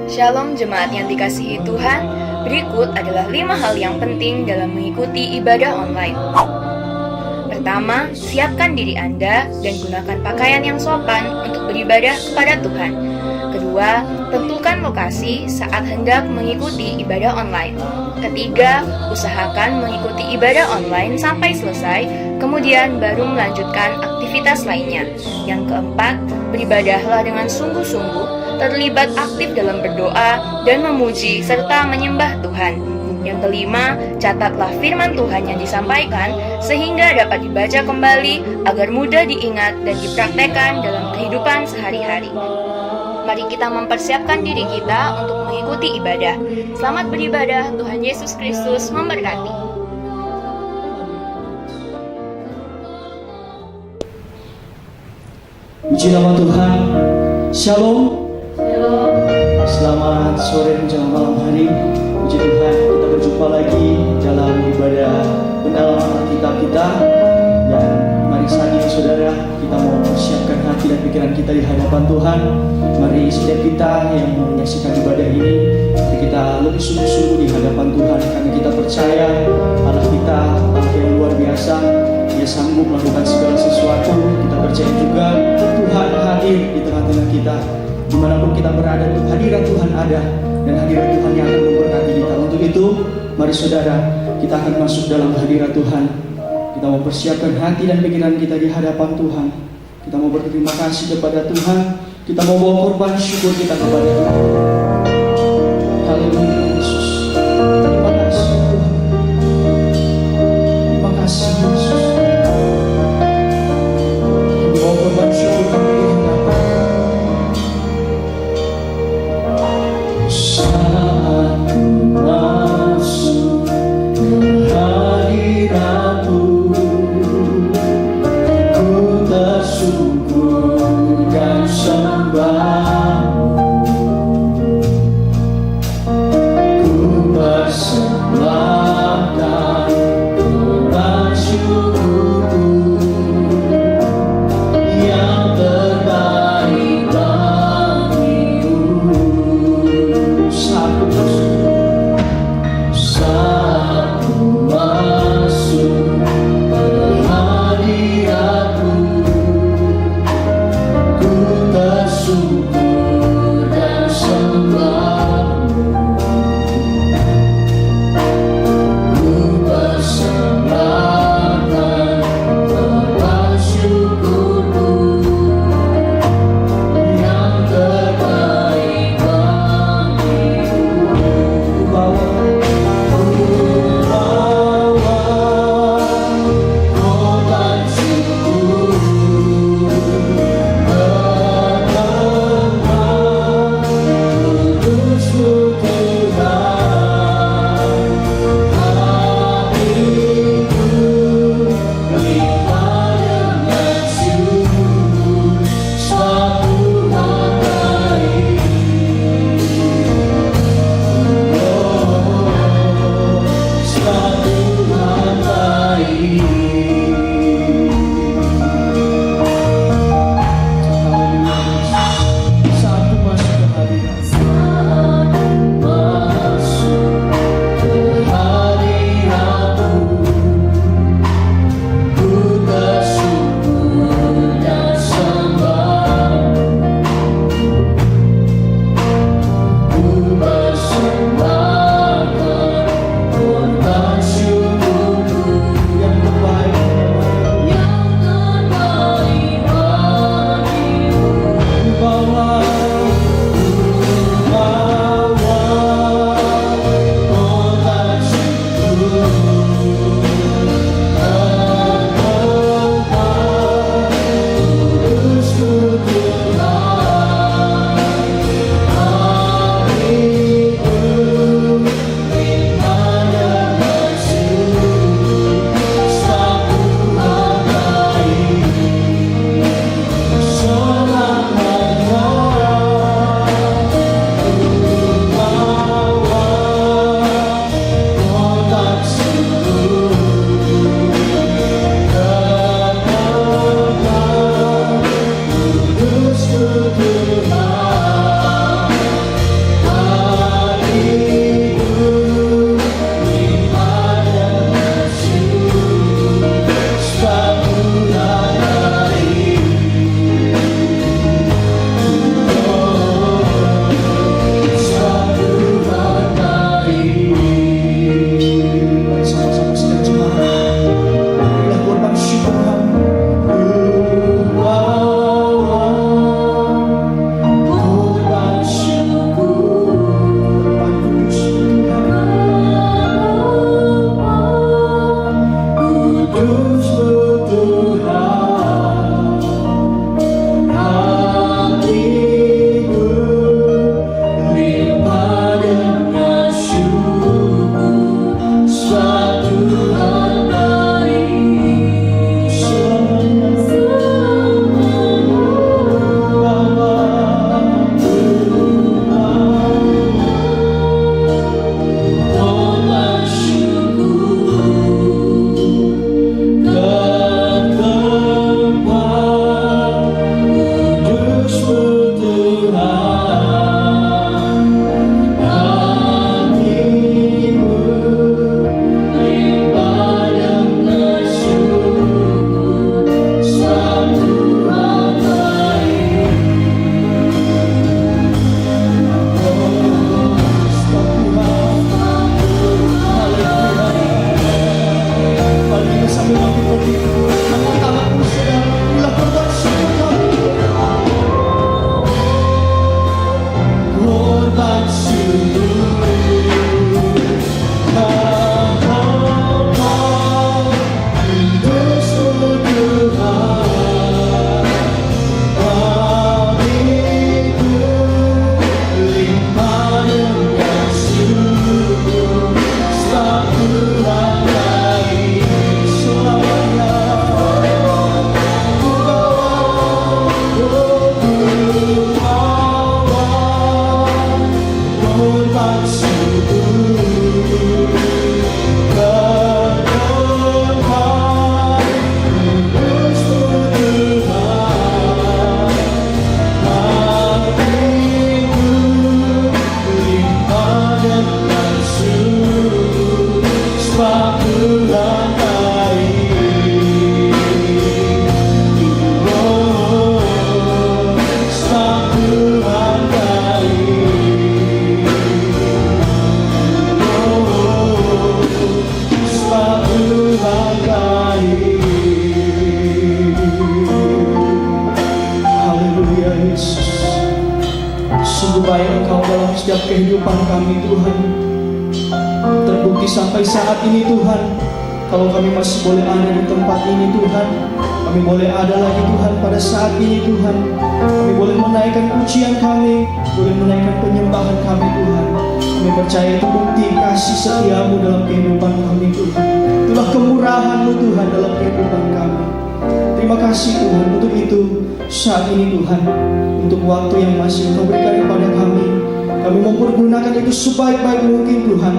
Shalom jemaat yang dikasihi Tuhan, berikut adalah 5 hal yang penting dalam mengikuti ibadah online. Pertama, siapkan diri Anda dan gunakan pakaian yang sopan untuk beribadah kepada Tuhan. Kedua, tentukan lokasi saat hendak mengikuti ibadah online. Ketiga, usahakan mengikuti ibadah online sampai selesai, kemudian baru melanjutkan aktivitas lainnya. Yang keempat, beribadahlah dengan sungguh-sungguh, terlibat aktif dalam berdoa dan memuji serta menyembah Tuhan. Yang kelima, catatlah firman Tuhan yang disampaikan sehingga dapat dibaca kembali agar mudah diingat dan dipraktekkan dalam kehidupan sehari-hari. Mari kita mempersiapkan diri kita untuk mengikuti ibadah. Selamat beribadah, Tuhan Yesus Kristus memberkati. Puji nama Tuhan. Shalom. Selamat sore menjelang malam hari. Puji Tuhan, kita berjumpa lagi dalam ibadah pendalaman Alkitab kita. Dan mari saat ini saudara, kita mau mempersiapkan hati dan pikiran kita di hadapan Tuhan. Mari setiap kita yang menyaksikan ibadah ini, mari kita lebih sungguh-sungguh di hadapan Tuhan, karena kita percaya Allah kita Allah yang luar biasa. Dia sanggup melakukan segala sesuatu. Kita percaya juga Tuhan hadir di tengah-tengah kita. Dimanapun kita berada, hadirat Tuhan ada, dan hadirat Tuhan yang akan memberkati kita. Untuk itu, mari saudara, kita akan masuk dalam hadirat Tuhan. Kita mau persiapkan hati dan pikiran kita di hadapan Tuhan. Kita mau berterima kasih kepada Tuhan. Kita mau bawa korban syukur kita kepada Tuhan. Haleluya Yesus. Terima kasih Tuhan. Terima kasih Yesus. Bawa korban syukur kami di hadapan. Saat ku masuk ke hadirat-Mu, ku tersyukur dan sembah-Mu. setiap kehidupan kami Tuhan. Terbukti sampai saat ini Tuhan, kalau kami masih boleh ada di tempat ini Tuhan, kami boleh ada lagi Tuhan pada saat ini Tuhan. Kami boleh menaikkan pujian kami, boleh menaikkan penyembahan kami Tuhan. Kami percaya itu bukti kasih setiamu dalam kehidupan kami Tuhan. Itulah kemurahan-Mu Tuhan dalam kehidupan kami. Terima kasih Tuhan untuk itu saat ini Tuhan, untuk waktu yang masih Engkau berikan kepada kami. Kami mempergunakan itu sebaik-baik mungkin Tuhan,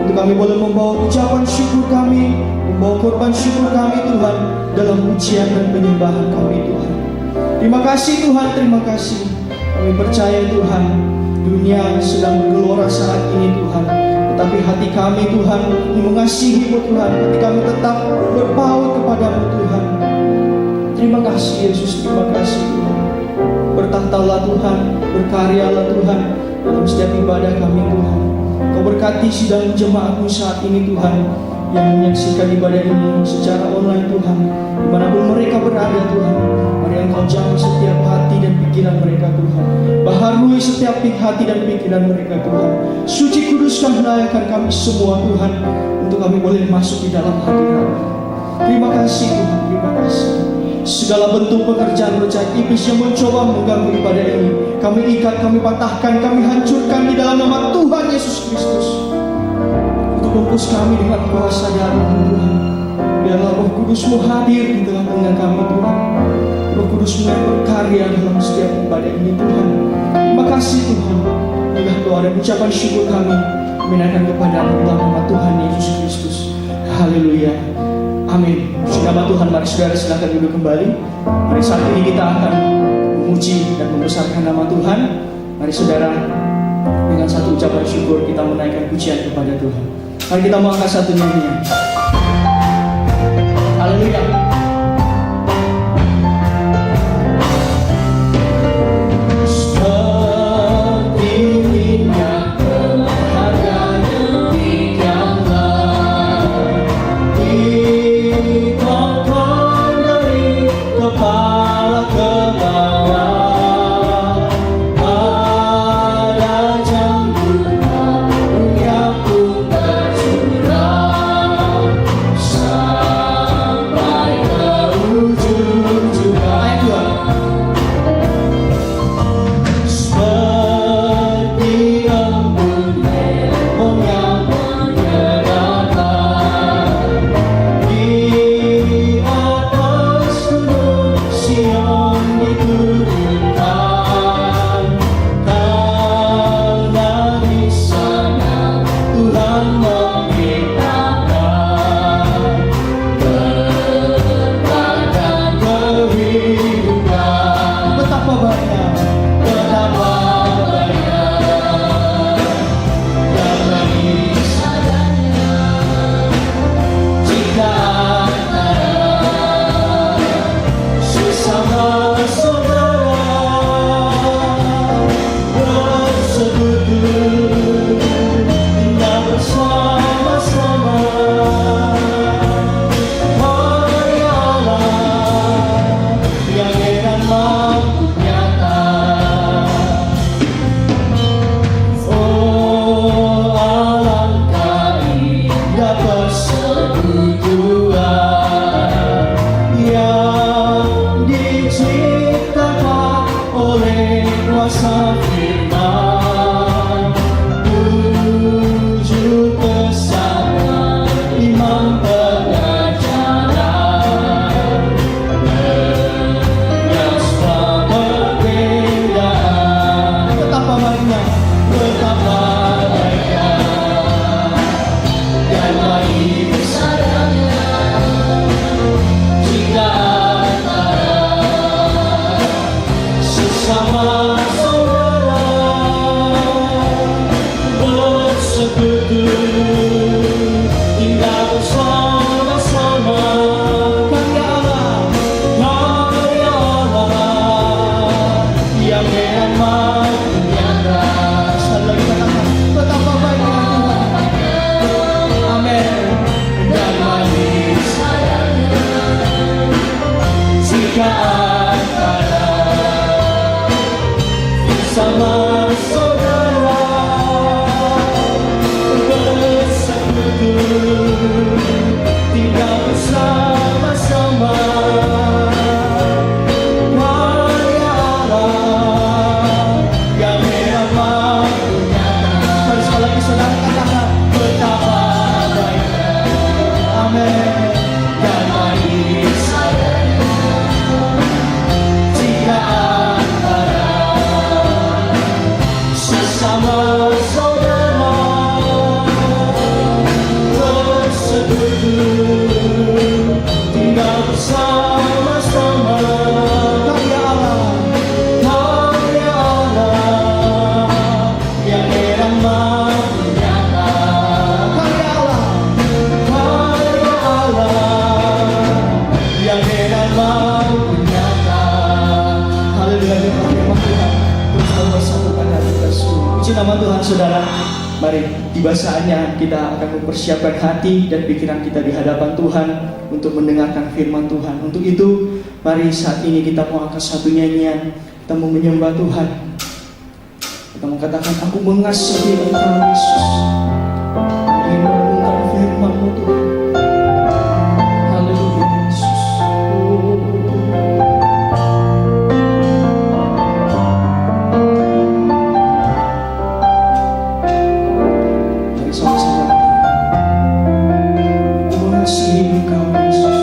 untuk kami boleh membawa ucapan syukur kami, membawa korban syukur kami Tuhan, dalam pujian dan penyembahan kami Tuhan. Terima kasih Tuhan, terima kasih. Kami percaya Tuhan, dunia sedang bergelora saat ini Tuhan, tetapi hati kami Tuhan mengasihi-Mu Tuhan, hati kami tetap berpaut kepadamu Tuhan. Terima kasih Yesus, terima kasih Tuhan. Bertahtalah Tuhan, berkaryalah Tuhan dalam setiap ibadah kami Tuhan. Kau berkati sidang jemaat-Mu saat ini Tuhan, yang menyaksikan ibadah ini secara online Tuhan, dimanapun mereka berada Tuhan. Mari Engkau jamah setiap hati dan pikiran mereka Tuhan, baharui setiap hati dan pikiran mereka Tuhan. Suci kuduskan layakan kami semua Tuhan, untuk kami boleh masuk di dalam hadirat-Mu. Terima kasih Tuhan, terima kasih. Segala bentuk pekerjaan rencana iblis yang mencoba mengganggu ibadah ini, kami ikat, kami patahkan, kami hancurkan di dalam nama Tuhan Yesus Kristus. Untuk bungkus kami dengan kuasa darah-Mu Tuhan. Biarlah Roh Kudus-Mu hadir di tengah-tengah kami Tuhan. Roh Kudus-Mu yang berkarya dalam setiap ibadah ini Tuhan. Terima kasih Tuhan. Inilah doa dan ucapan syukur kami, menaikkan kepada-Mu dalam nama Tuhan Yesus Kristus. Haleluya. Amin. Puji nama Tuhan. Mari saudara silakan duduk kembali. Mari saat ini kita akan memuji dan membesarkan nama Tuhan. Mari saudara, dengan satu ucapan syukur kita menaikkan pujian kepada Tuhan. Mari kita mengangkat satu nyanyian. Haleluya. Sampai Puji nama Tuhan saudara. Mari tiba saatnya kita akan mempersiapkan hati dan pikiran kita di hadapan Tuhan untuk mendengarkan firman Tuhan. Untuk itu, mari saat ini kita mau angkat satu nyanyian. Kita mau menyembah Tuhan. Kita mau katakan, aku mengasihi Engkau Yesus. Ingin merenungkan firman-Mu Tuhan. Haleluya Yesus. Mari sama-sama. Aku mengasihi Engkau Yesus.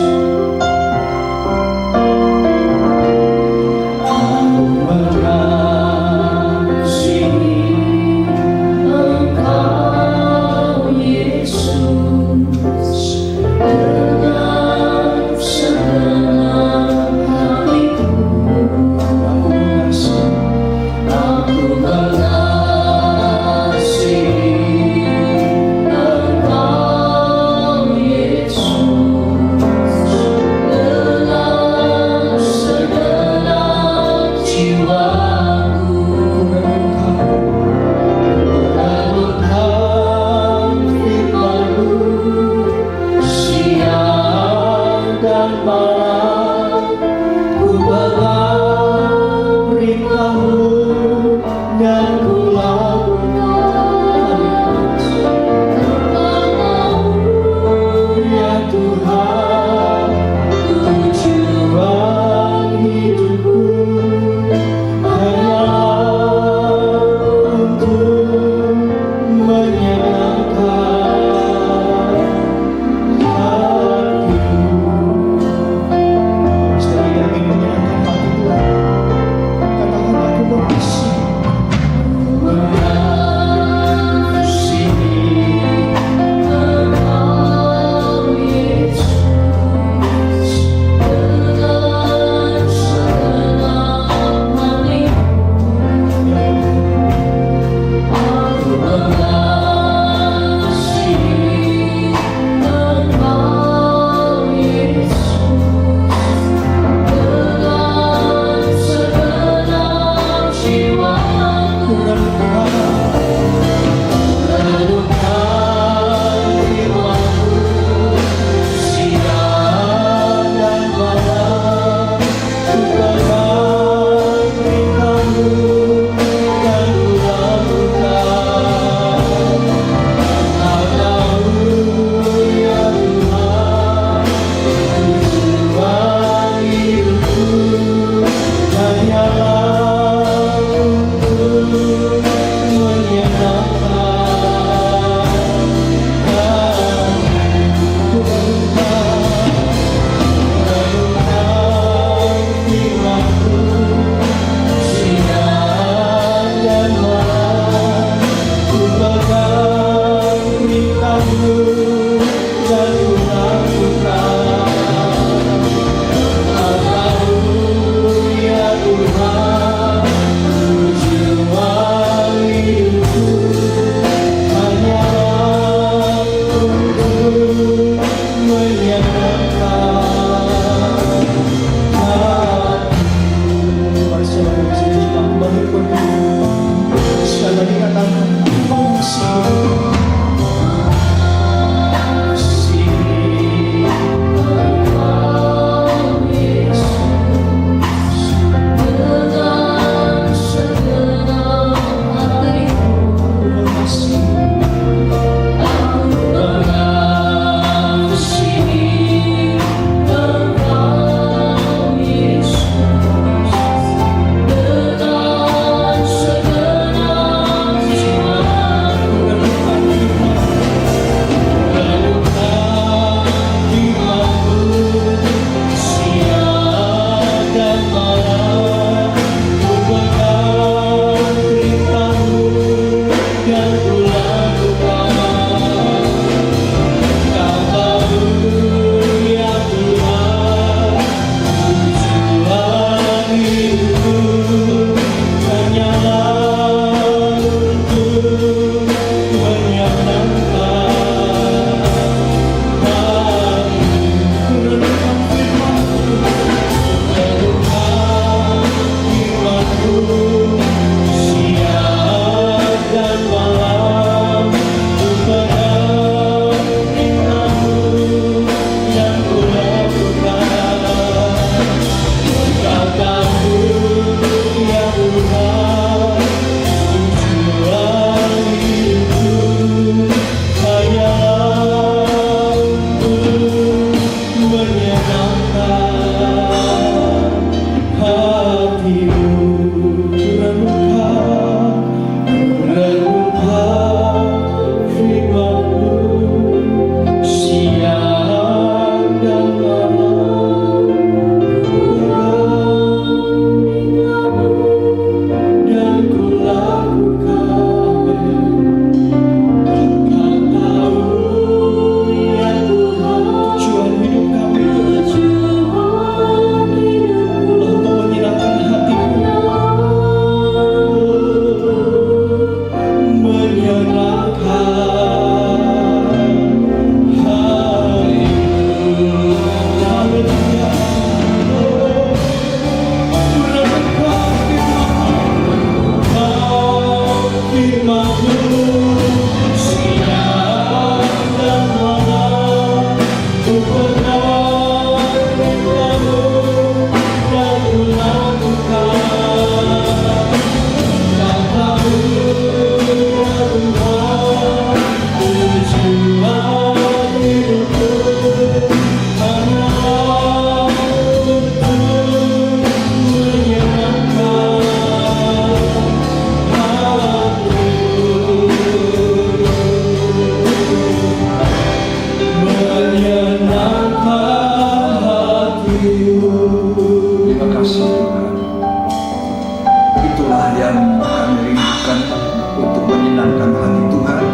menyenangkan hati Tuhan.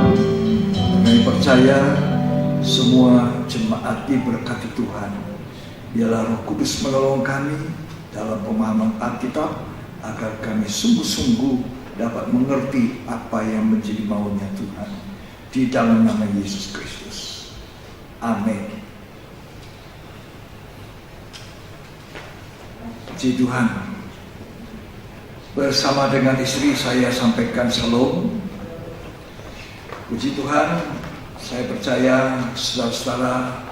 Kami percaya semua jemaat diberkati Tuhan. Biarlah Roh Kudus menolong kami dalam pemahaman Alkitab, agar kami sungguh-sungguh dapat mengerti apa yang menjadi maunya Tuhan. Di dalam nama Yesus Kristus. Amin. Puji Tuhan. Bersama dengan istri saya sampaikan shalom. Puji Tuhan, saya percaya saudara-saudara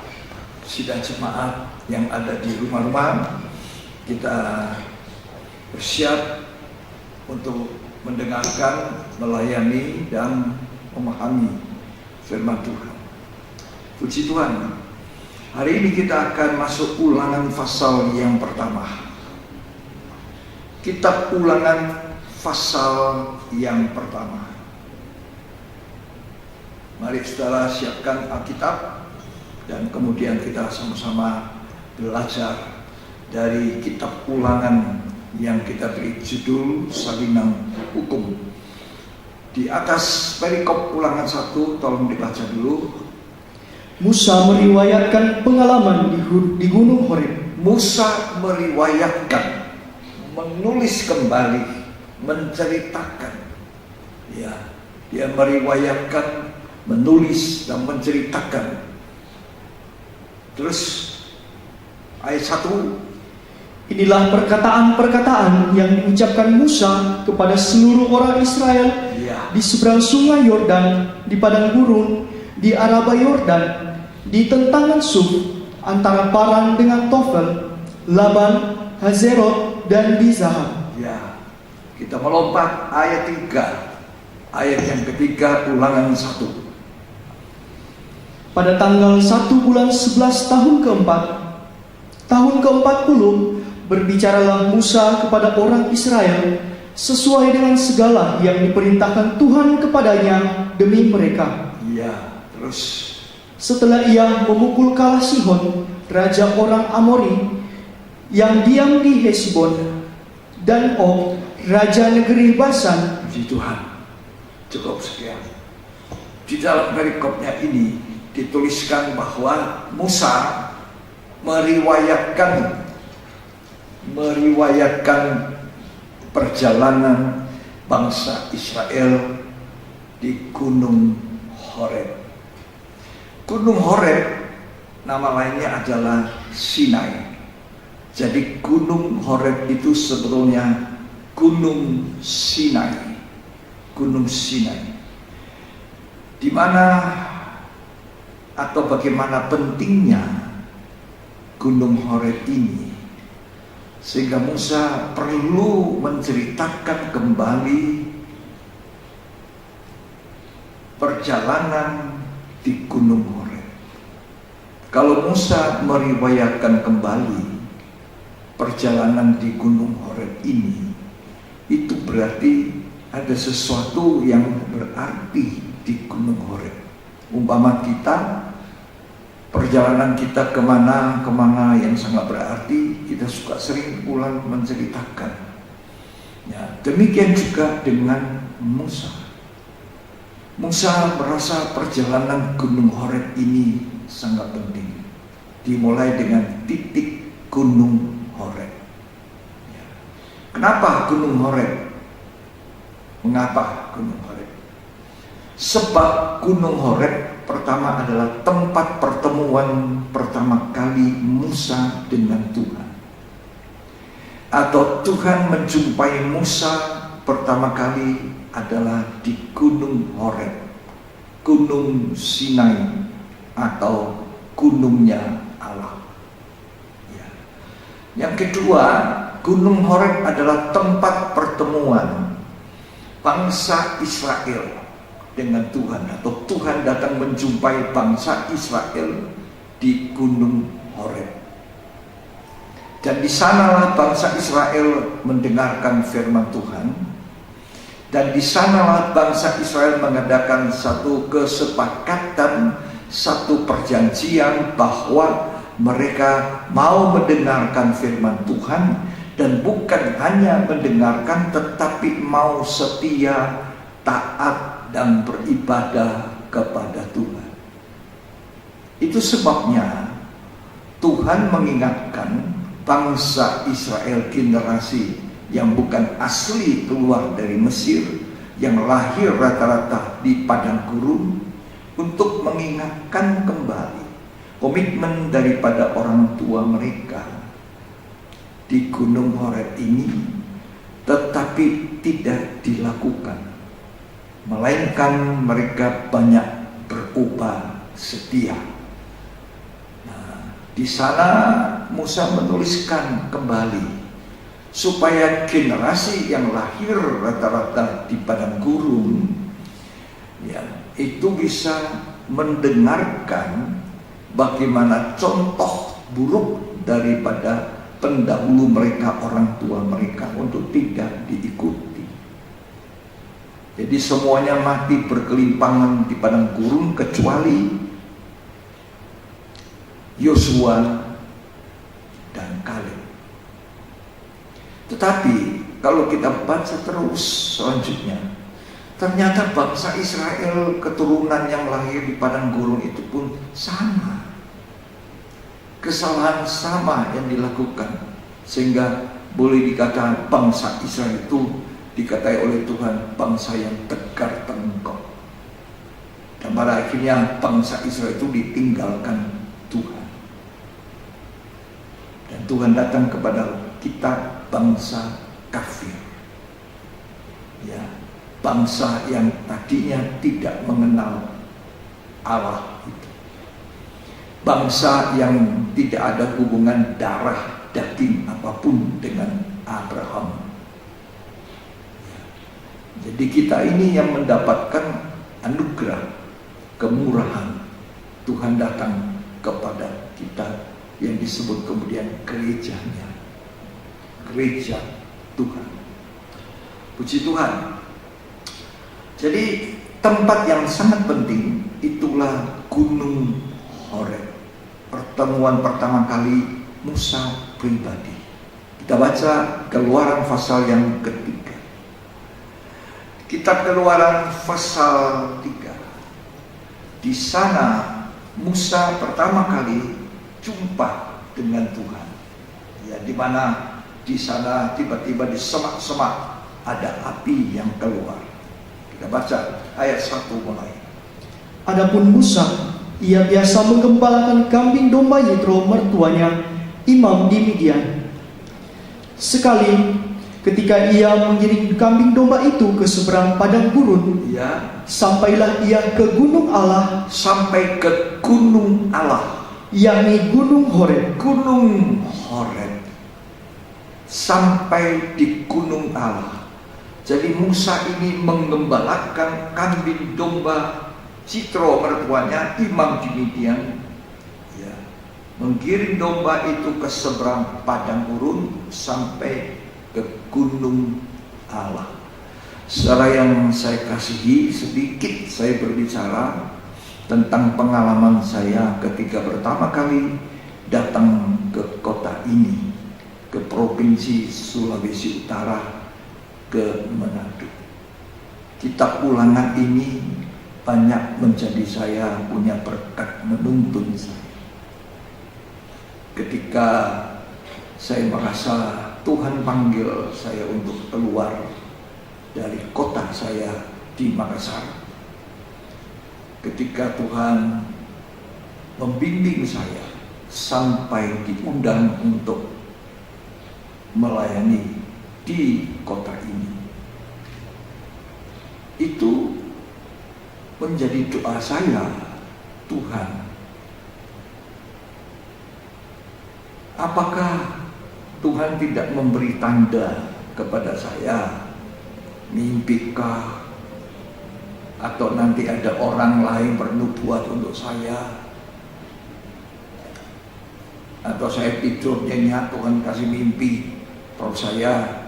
sidang jemaat yang ada di rumah-rumah, kita bersiap untuk mendengarkan, melayani, dan memahami firman Tuhan. Puji Tuhan. Hari ini kita akan masuk Ulangan pasal yang pertama. Kitab Ulangan pasal yang pertama. Mari saudara siapkan Alkitab, dan kemudian kita sama-sama belajar dari kitab Ulangan yang kita beri judul Salinan Hukum. Di atas perikop Ulangan 1, tolong dibaca dulu. Musa meriwayatkan pengalaman di Gunung Horeb. Musa meriwayatkan, menulis kembali, menceritakan. Ya, dia meriwayatkan, menulis dan menceritakan. Terus ayat 1, inilah perkataan-perkataan yang diucapkan Musa kepada seluruh orang Israel di seberang sungai Yordan, di padang gurun, di Araba Yordan, di tentangan Suf, antara Paran dengan Tofel, Laban, Hazerot, dan di Zahab. Ya, kita melompat ayat 3, ayat yang ketiga Ulangan 1. Pada tanggal 1 bulan 11 tahun keempat, tahun ke-40, berbicaralah Musa kepada orang Israel sesuai dengan segala yang diperintahkan Tuhan kepadanya demi mereka. Ya, terus Setelah ia memukul kalah Sihon, raja orang Amori, yang diam di Hesbon, dan Og, raja negeri Basan. Puji Tuhan. Cukup sekian. Di dalam perikopnya ini dituliskan bahwa Musa meriwayatkan perjalanan bangsa Israel di Gunung Horeb. Gunung Horeb nama lainnya adalah Sinai. Jadi Gunung Horeb itu sebetulnya Gunung Sinai. Gunung Sinai. Di mana atau bagaimana pentingnya Gunung Horeb ini, sehingga Musa perlu menceritakan kembali perjalanan di Gunung Horeb. Kalau Musa meriwayatkan kembali perjalanan di Gunung Horeb ini, itu berarti ada sesuatu yang berarti di Gunung Horeb. Umpama kita, perjalanan kita kemana yang sangat berarti, kita suka sering pulang menceritakan. Ya, demikian juga dengan Musa. Musa merasa perjalanan Gunung Horeb ini sangat penting. Dimulai dengan titik Gunung Horeb. Ya. Kenapa Gunung Horeb? Mengapa Gunung Horeb? Sebab Gunung Horeb pertama adalah tempat pertemuan pertama kali Musa dengan Tuhan. Atau Tuhan menjumpai Musa pertama kali adalah di Gunung Horeb, Gunung Sinai, atau gunungnya Allah. Ya. Yang kedua, Gunung Horeb adalah tempat pertemuan bangsa Israel dengan Tuhan, atau Tuhan datang menjumpai bangsa Israel di Gunung Horeb. Dan di sanalah bangsa Israel mendengarkan firman Tuhan. Dan di sanalah bangsa Israel mengadakan satu kesepakatan, satu perjanjian bahwa mereka mau mendengarkan firman Tuhan, dan bukan hanya mendengarkan tetapi mau setia, taat, dan beribadah kepada Tuhan. Itu sebabnya Tuhan mengingatkan bangsa Israel generasi yang bukan asli keluar dari Mesir, yang lahir rata-rata di padang gurun, untuk mengingatkan kembali komitmen daripada orang tua mereka di Gunung Horeb ini, tetapi tidak dilakukan, melainkan mereka banyak berubah setia. Di sana Musa menuliskan kembali supaya generasi yang lahir rata-rata di padang gurun ya, itu bisa mendengarkan bagaimana contoh buruk daripada pendahulu mereka, orang tua mereka, untuk tidak diikuti. Jadi semuanya mati berkelimpangan di padang gurun kecuali Yosua dan Kaleb. Tetapi kalau kita baca terus selanjutnya, ternyata bangsa Israel keturunan yang lahir di padang gurun itu pun sama. Kesalahan sama yang dilakukan, sehingga boleh dikatakan bangsa Israel itu dikatai oleh Tuhan bangsa yang tegar tengkok. Dan pada akhirnya bangsa Israel itu ditinggalkan Tuhan. Dan Tuhan datang kepada kita, bangsa kafir, ya, bangsa yang tadinya tidak mengenal Allah itu, bangsa yang tidak ada hubungan darah daging apapun dengan Abraham. Ya. Jadi kita ini yang mendapatkan anugerah kemurahan. Tuhan datang kepada kita yang disebut kemudian gerejanya, gereja Tuhan. Puji Tuhan. Jadi tempat yang sangat penting itulah Gunung Horeb, pertemuan pertama kali Musa pribadi. Kita baca Keluaran pasal yang ketiga. Kitab Keluaran pasal 3. Di sana Musa pertama kali jumpa dengan Tuhan. Ya, di mana di sana tiba-tiba di semak-semak ada api yang keluar. Kita baca ayat 1 mulai. Adapun Musa, ia biasa menggembalakan kambing domba Yitro mertuanya, imam di Midian. Sekali ketika ia mengiring kambing domba itu ke seberang padang gurun, Ya, sampailah ia ke gunung Allah, sampai ke gunung Allah, yakni Gunung Horeb. Gunung Horeb. Sampai di gunung Allah. Jadi Musa ini menggembalakan kambing domba Yitro mertuanya, imam di Midian, ya, menggiring domba itu ke seberang padang gurun sampai ke gunung Allah. Saudara yang saya kasihi, sedikit saya berbicara tentang pengalaman saya ketika pertama kali datang ke kota ini, ke provinsi Sulawesi Utara, ke Manado. Kitab Ulangan ini banyak menjadi saya punya berkat menuntun saya. Ketika saya merasa Tuhan panggil saya untuk keluar dari kota saya di Makassar, ketika Tuhan membimbing saya sampai diundang untuk melayani di kota ini, itu menjadi doa saya. Tuhan, apakah Tuhan tidak memberi tanda kepada saya, mimpikah, atau nanti ada orang lain bernubuat untuk saya, atau saya tidur nyenyak Tuhan kasih mimpi, kalau saya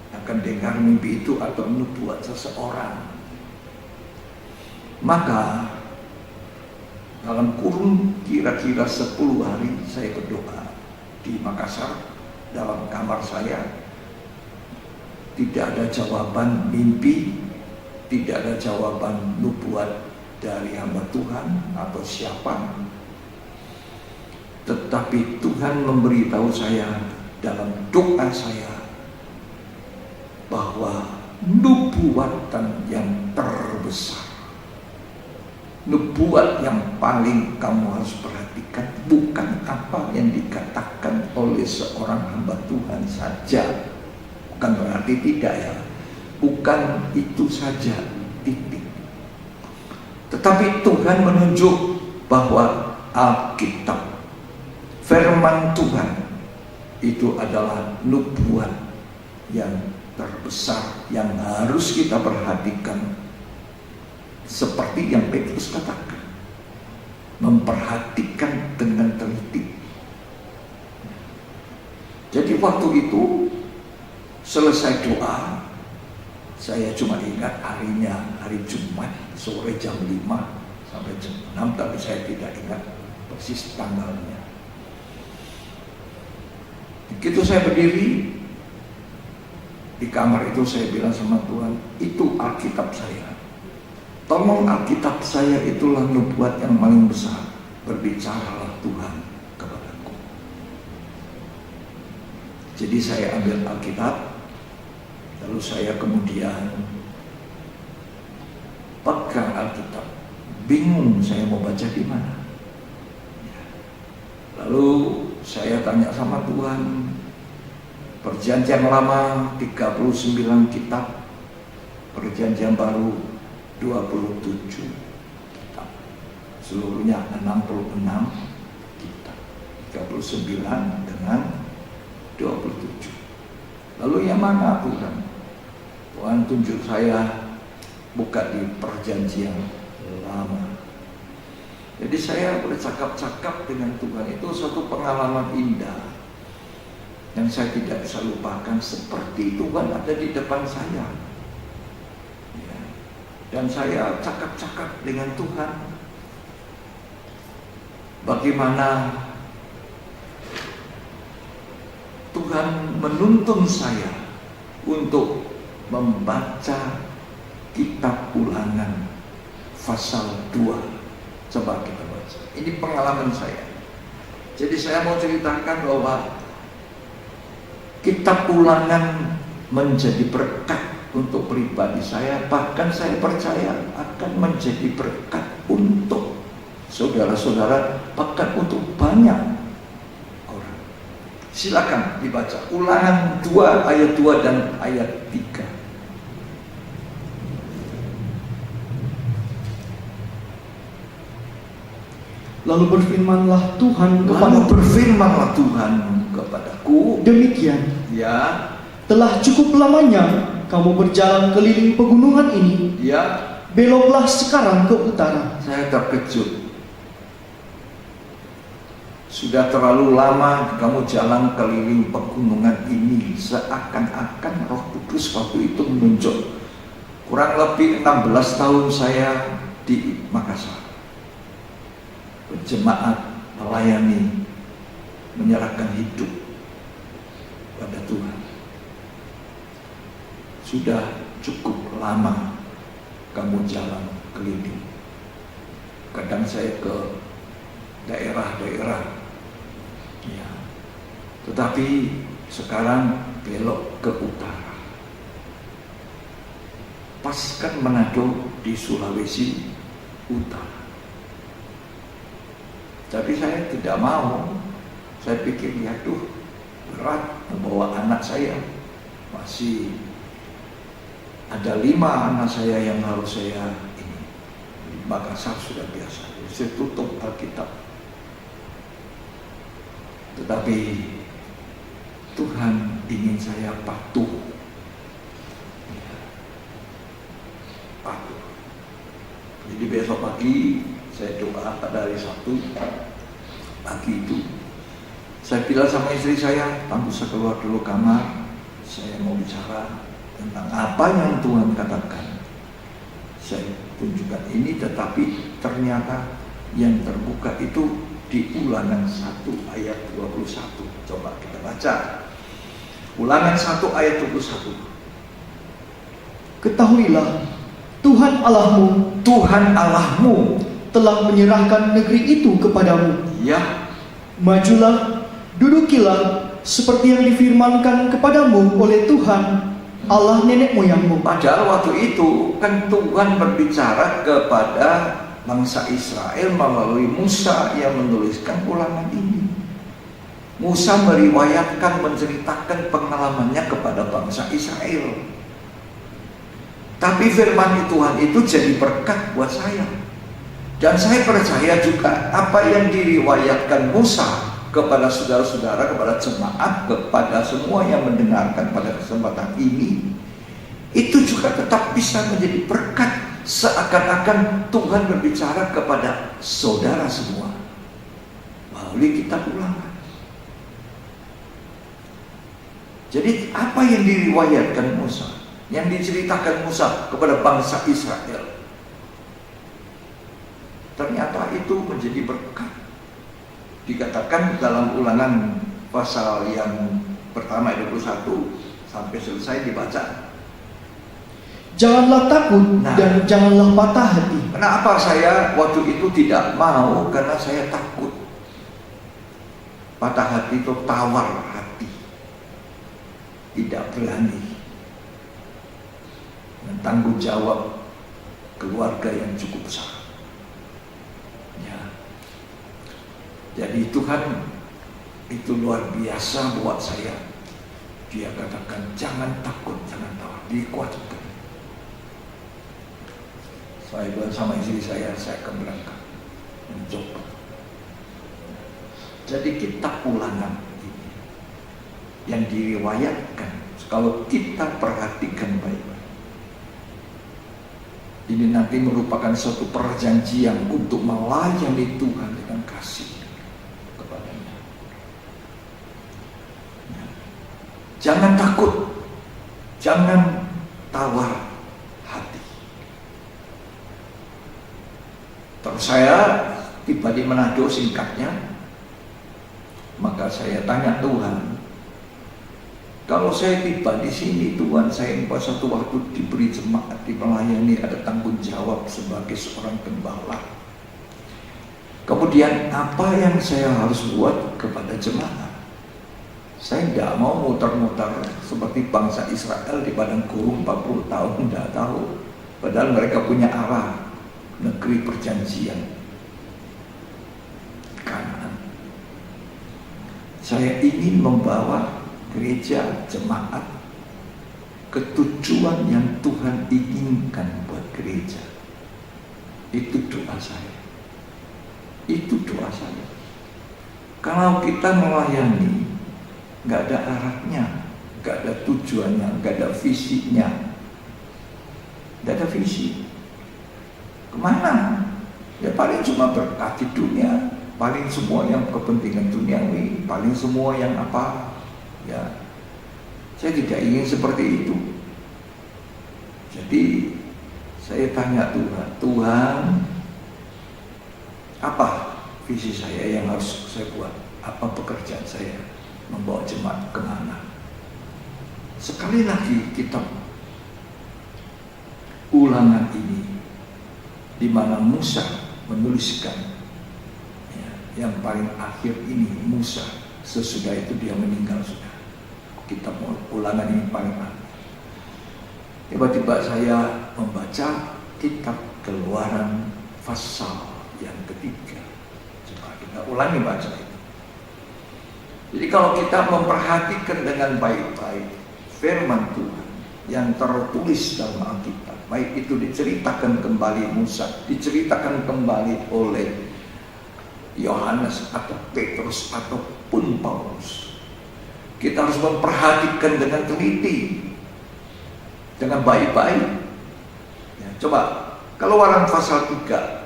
akan dengar mimpi itu atau nubuat seseorang. Maka dalam kurun kira-kira 10 hari saya berdoa di Makassar, dalam kamar saya tidak ada jawaban mimpi tidak ada jawaban nubuat dari hamba Tuhan atau siapa. Tetapi Tuhan memberitahu saya dalam doa saya bahwa nubuatan yang terbesar, nubuat yang paling kamu harus perhatikan bukan apa yang dikatakan oleh seorang hamba Tuhan saja. Bukan berarti tidak ya, bukan itu saja, titik. Tetapi Tuhan menunjuk bahwa Alkitab, firman Tuhan itu adalah nubuat yang terbesar yang harus kita perhatikan. Seperti yang Petrus katakan, memperhatikan dengan teliti. Jadi waktu itu selesai doa, saya cuma ingat harinya hari Jumat sore jam 5 sampai jam 6, tapi saya tidak ingat persis tanggalnya. Begitu saya berdiri di kamar itu, saya bilang sama Tuhan, itu Alkitab saya. Tolong Alkitab saya itulah nubuat yang paling besar. Berbicaralah Tuhan kepadaku. Jadi saya ambil Alkitab, lalu saya kemudian pegang Alkitab. Bingung saya mau baca di mana. Lalu saya tanya sama Tuhan, Perjanjian Lama 39 kitab, Perjanjian Baru 27 kitab, seluruhnya 66 kitab, 39 dengan 27. Lalu yang mana Tuhan? Tuhan tunjuk saya buka di Perjanjian Lama. Jadi saya bercakap-cakap dengan Tuhan itu suatu pengalaman indah yang saya tidak bisa lupakan. Seperti Tuhan ada di depan saya. Dan saya cakap-cakap dengan Tuhan bagaimana Tuhan menuntun saya untuk membaca kitab Ulangan pasal 2. Coba kita baca. Ini pengalaman saya. Jadi saya mau ceritakan bahwa kitab Ulangan menjadi berkat untuk pribadi saya, bahkan saya percaya akan menjadi berkat untuk saudara-saudara, bahkan untuk banyak orang. Silakan dibaca Ulangan 2 ayat 2 dan ayat 3. Lalu berfirmanlah Tuhan kepadaku, demikian, ya, telah cukup lamanya kamu berjalan keliling pegunungan ini, ya. beloklah sekarang ke utara. Saya terkejut. Sudah terlalu lama kamu jalan keliling pegunungan ini. Seakan-akan Roh Kudus waktu itu menunjuk. Kurang lebih 16 tahun saya di Makassar, berjemaat, melayani, menyerahkan hidup pada Tuhan. Sudah cukup lama kamu jalan keliling. Kadang saya ke daerah-daerah, ya. Tetapi sekarang belok ke utara. Pas kan Manado di Sulawesi Utara. Tapi saya tidak mau. Saya pikir, ya tuh berat membawa anak saya. Masih ada 5 anak saya yang harus saya ini. Di Makassar sudah biasa. Jadi saya tutup Alkitab. Tetapi Tuhan ingin saya patuh. Patuh. Jadi besok pagi saya doa pada hari Sabtu pagi itu, saya bilang sama istri saya, "Tante, saya keluar dulu kamar, saya mau bicara tentang apa yang Tuhan katakan." Saya tunjukkan ini, tetapi ternyata yang terbuka itu di Ulangan 1 ayat 21. Coba kita baca Ulangan 1 ayat 21. Ketahuilah Tuhan Allahmu Tuhan Allahmu, telah menyerahkan negeri itu kepadamu. ya, Majulah, dudukilah seperti yang difirmankan kepadamu oleh Tuhan Allah nenek moyangmu. padahal waktu itu kan Tuhan berbicara kepada bangsa Israel melalui Musa yang menuliskan ulangan ini. Musa meriwayatkan, menceritakan pengalamannya kepada bangsa Israel. Tapi firman Tuhan itu jadi berkat buat saya. Dan saya percaya juga apa yang diriwayatkan Musa kepada saudara-saudara, kepada jemaat, kepada semua yang mendengarkan pada kesempatan ini, itu juga tetap bisa menjadi berkat, seakan-akan Tuhan berbicara kepada saudara semua melalui kitab Ulangan. Jadi apa yang diriwayatkan Musa, yang diceritakan Musa kepada bangsa Israel, ternyata itu menjadi berkat. Dikatakan dalam Ulangan pasal yang pertama 21 sampai selesai dibaca. Janganlah takut dan janganlah patah hati. Kenapa saya waktu itu tidak mau? Karena saya takut. Patah hati itu tawar hati, tidak berani, dan tanggung jawab keluarga yang cukup besar. Ya. Jadi Tuhan itu luar biasa buat saya. Dia katakan jangan takut, jangan tawar, dikuatkan. Saya bilang sama istri saya akan berangkat mencoba. Jadi kitab Ulangan ini yang diriwayatkan, kalau kita perhatikan baik-baik, ini nanti merupakan suatu perjanjian untuk melayani Tuhan dengan kasih kepadanya. Jangan takut, jangan tawar hati. Terus saya tiba di Manado singkatnya, maka saya tanya Tuhan, kalau saya tiba di sini Tuhan, saya pada suatu waktu diberi jemaat, melayani, ada tanggung jawab sebagai seorang gembala. Kemudian apa yang saya harus buat kepada jemaat? Saya tidak mau muter-muter seperti bangsa Israel di padang gurun 40 tahun, tidak tahu. Padahal mereka punya arah, negeri perjanjian, Kanaan. Saya ingin membawa gereja, jemaat ke tujuan yang Tuhan inginkan buat gereja. Itu doa saya. Itu doa saya. Kalau kita melayani nggak ada arahnya, nggak ada tujuannya, nggak ada visinya, nggak ada visi, kemana? Ya paling cuma berkati dunia, paling semua yang kepentingan duniawi, paling semua yang apa? Ya, saya tidak ingin seperti itu. Jadi saya tanya Tuhan, Tuhan, apa visi saya yang harus saya buat? Apa pekerjaan saya? Membawa jemaat kemana? Sekali lagi kitab Ulangan ini, di mana Musa menuliskan, ya, yang paling akhir ini Musa, sesudah itu dia meninggal sudah. Kitab Ulangan ini paling akhir. Tiba-tiba saya membaca kitab Keluaran pasal yang ketiga. Coba kita ulangi baca itu. Jadi kalau kita memperhatikan dengan baik-baik firman Tuhan yang tertulis dalam Alkitab, baik itu diceritakan kembali Musa, diceritakan kembali oleh Yohanes atau Petrus ataupun Paulus, kita harus memperhatikan dengan teliti, dengan baik-baik. Ya, coba Keluaran pasal 3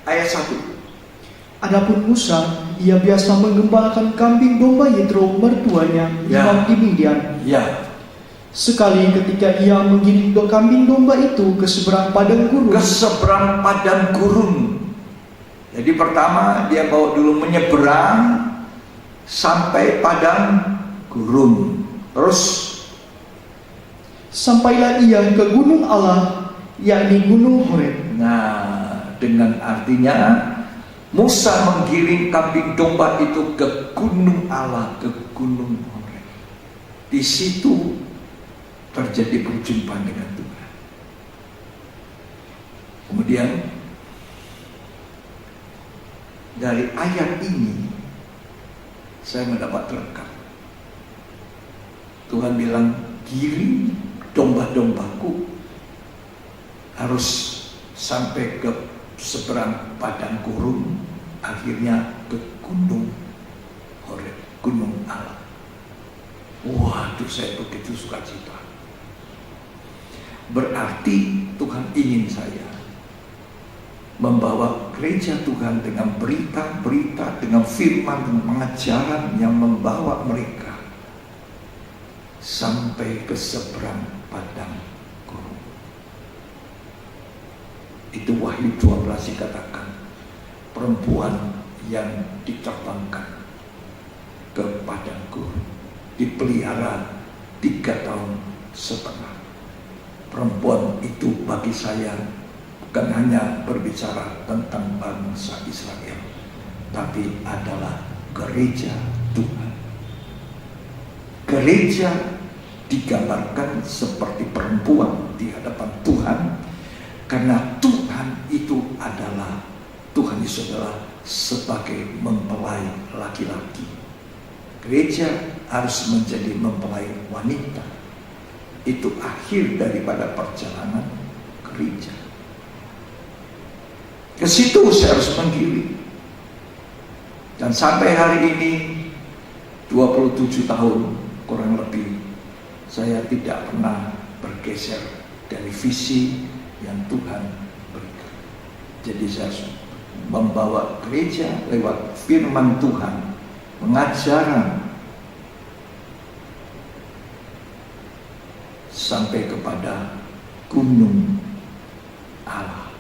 ayat 1. Adapun Musa, ia biasa menggembalakan kambing domba Yetro mertuanya, imam di Midian. Ya. Sekali ketika ia menggiring kambing domba itu ke seberang padang gurun. Ke seberang padang gurun. Jadi pertama dia bawa dulu menyeberang sampai padang gurun. Terus Sampailah ia ke gunung Allah, yakni gunung Horeb. Nah, dengan artinya Musa menggiring kambing domba itu ke gunung Allah, ke gunung Horeb. Di situ terjadi perjumpaan dengan Tuhan. Kemudian dari ayat ini saya mendapat lengkap. Tuhan bilang, giring domba-dombaku harus sampai ke seberang padang gurun, akhirnya ke gunung Horeb, gunung Allah. Waduh, saya begitu sukacita. Berarti Tuhan ingin saya membawa gereja Tuhan dengan berita-berita, dengan firman, dengan pengajaran yang membawa mereka sampai ke seberang padang gurun. Itu Wahyu 12 dikatakan, perempuan yang diterbangkan ke padang gurun, dipelihara 3 tahun setengah. Perempuan itu bagi saya bukan hanya berbicara tentang bangsa Israel, tapi adalah gereja Tuhan. Gereja digambarkan seperti perempuan di hadapan Tuhan, karena Tuhan itu adalah, Tuhan Yesus adalah sebagai mempelai laki-laki. Gereja harus menjadi mempelai wanita. Itu akhir daripada perjalanan gereja. Ke situ saya harus menggiring. Dan sampai hari ini 27 tahun kurang lebih, saya tidak pernah bergeser dari visi yang Tuhan berikan. Jadi saya harus membawa gereja lewat firman Tuhan, pengajaran, sampai kepada gunung Allah.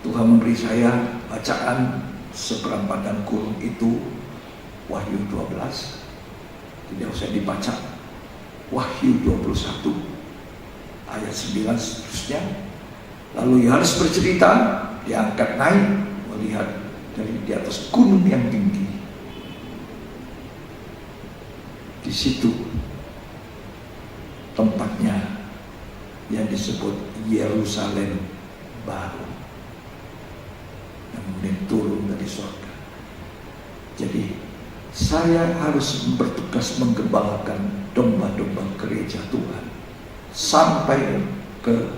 Tuhan memberi saya bacaan seberang padang gurun itu, Wahyu 12. Tidak usah dibaca. Wahyu 21 ayat 9 seterusnya. Lalu Yohanes bercerita, diangkat naik melihat dari di atas gunung yang tinggi. Di situ tempatnya yang disebut Yerusalem baru, yang kemudian turun dari surga. Jadi saya harus bertugas menggembalakan domba-domba gereja Tuhan sampai ke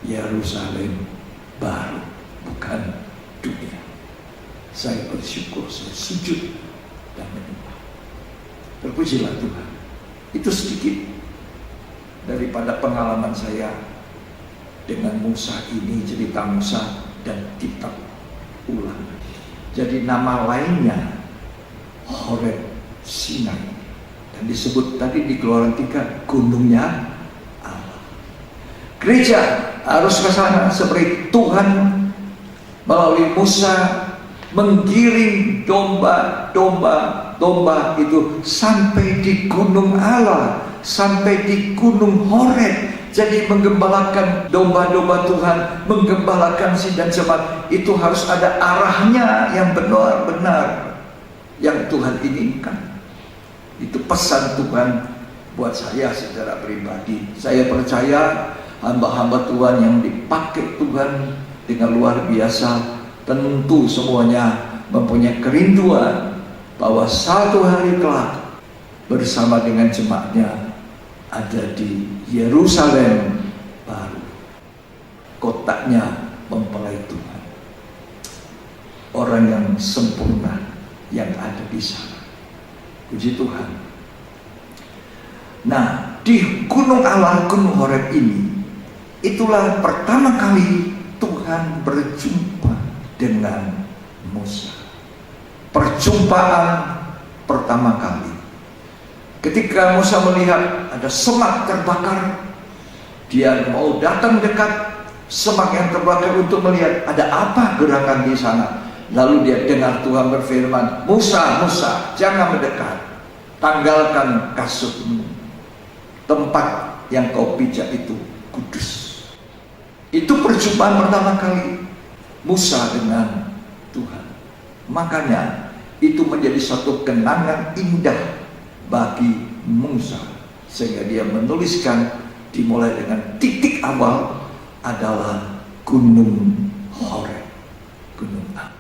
Yerusalem baru, bukan dunia. Saya bersyukur, saya sujud dan menyembah. Terpujilah Tuhan. Itu sedikit daripada pengalaman saya dengan Musa ini, cerita Musa dan kitab Ulang. Jadi nama lainnya Horeb, Sinai, dan disebut tadi di Keluaran 3 gunungnya Allah. Gereja harus ke sana seperti Tuhan melalui Musa menggiring domba itu sampai di gunung Allah, sampai di gunung Horeb. Jadi menggembalakan domba-domba Tuhan, menggembalakan sidang jemaat, itu harus ada arahnya yang benar-benar yang Tuhan inginkan. Itu pesan Tuhan buat saya secara pribadi. Saya percaya hamba-hamba Tuhan yang dipakai Tuhan dengan luar biasa, tentu semuanya mempunyai kerinduan bahwa satu hari kelak bersama dengan jemaatnya ada di Yerusalem baru, kotaknya mempelai Tuhan, orang yang sempurna yang ada di sana. Puji Tuhan. Nah, di gunung Allah, gunung Horeb ini, itulah pertama kali Tuhan berjumpa dengan Musa. Perjumpaan pertama kali. Ketika Musa melihat ada semak terbakar, dia mau datang dekat semak yang terbakar untuk melihat ada apa gerakan di sana. Lalu dia dengar Tuhan berfirman, Musa, Musa, jangan mendekat, tanggalkan kasutmu. Tempat yang kau pijak itu kudus. Itu perjumpaan pertama kali Musa dengan Tuhan. Makanya itu menjadi suatu kenangan indah bagi Musa, sehingga dia menuliskan dimulai dengan titik awal adalah Gunung Horeb, Gunung A.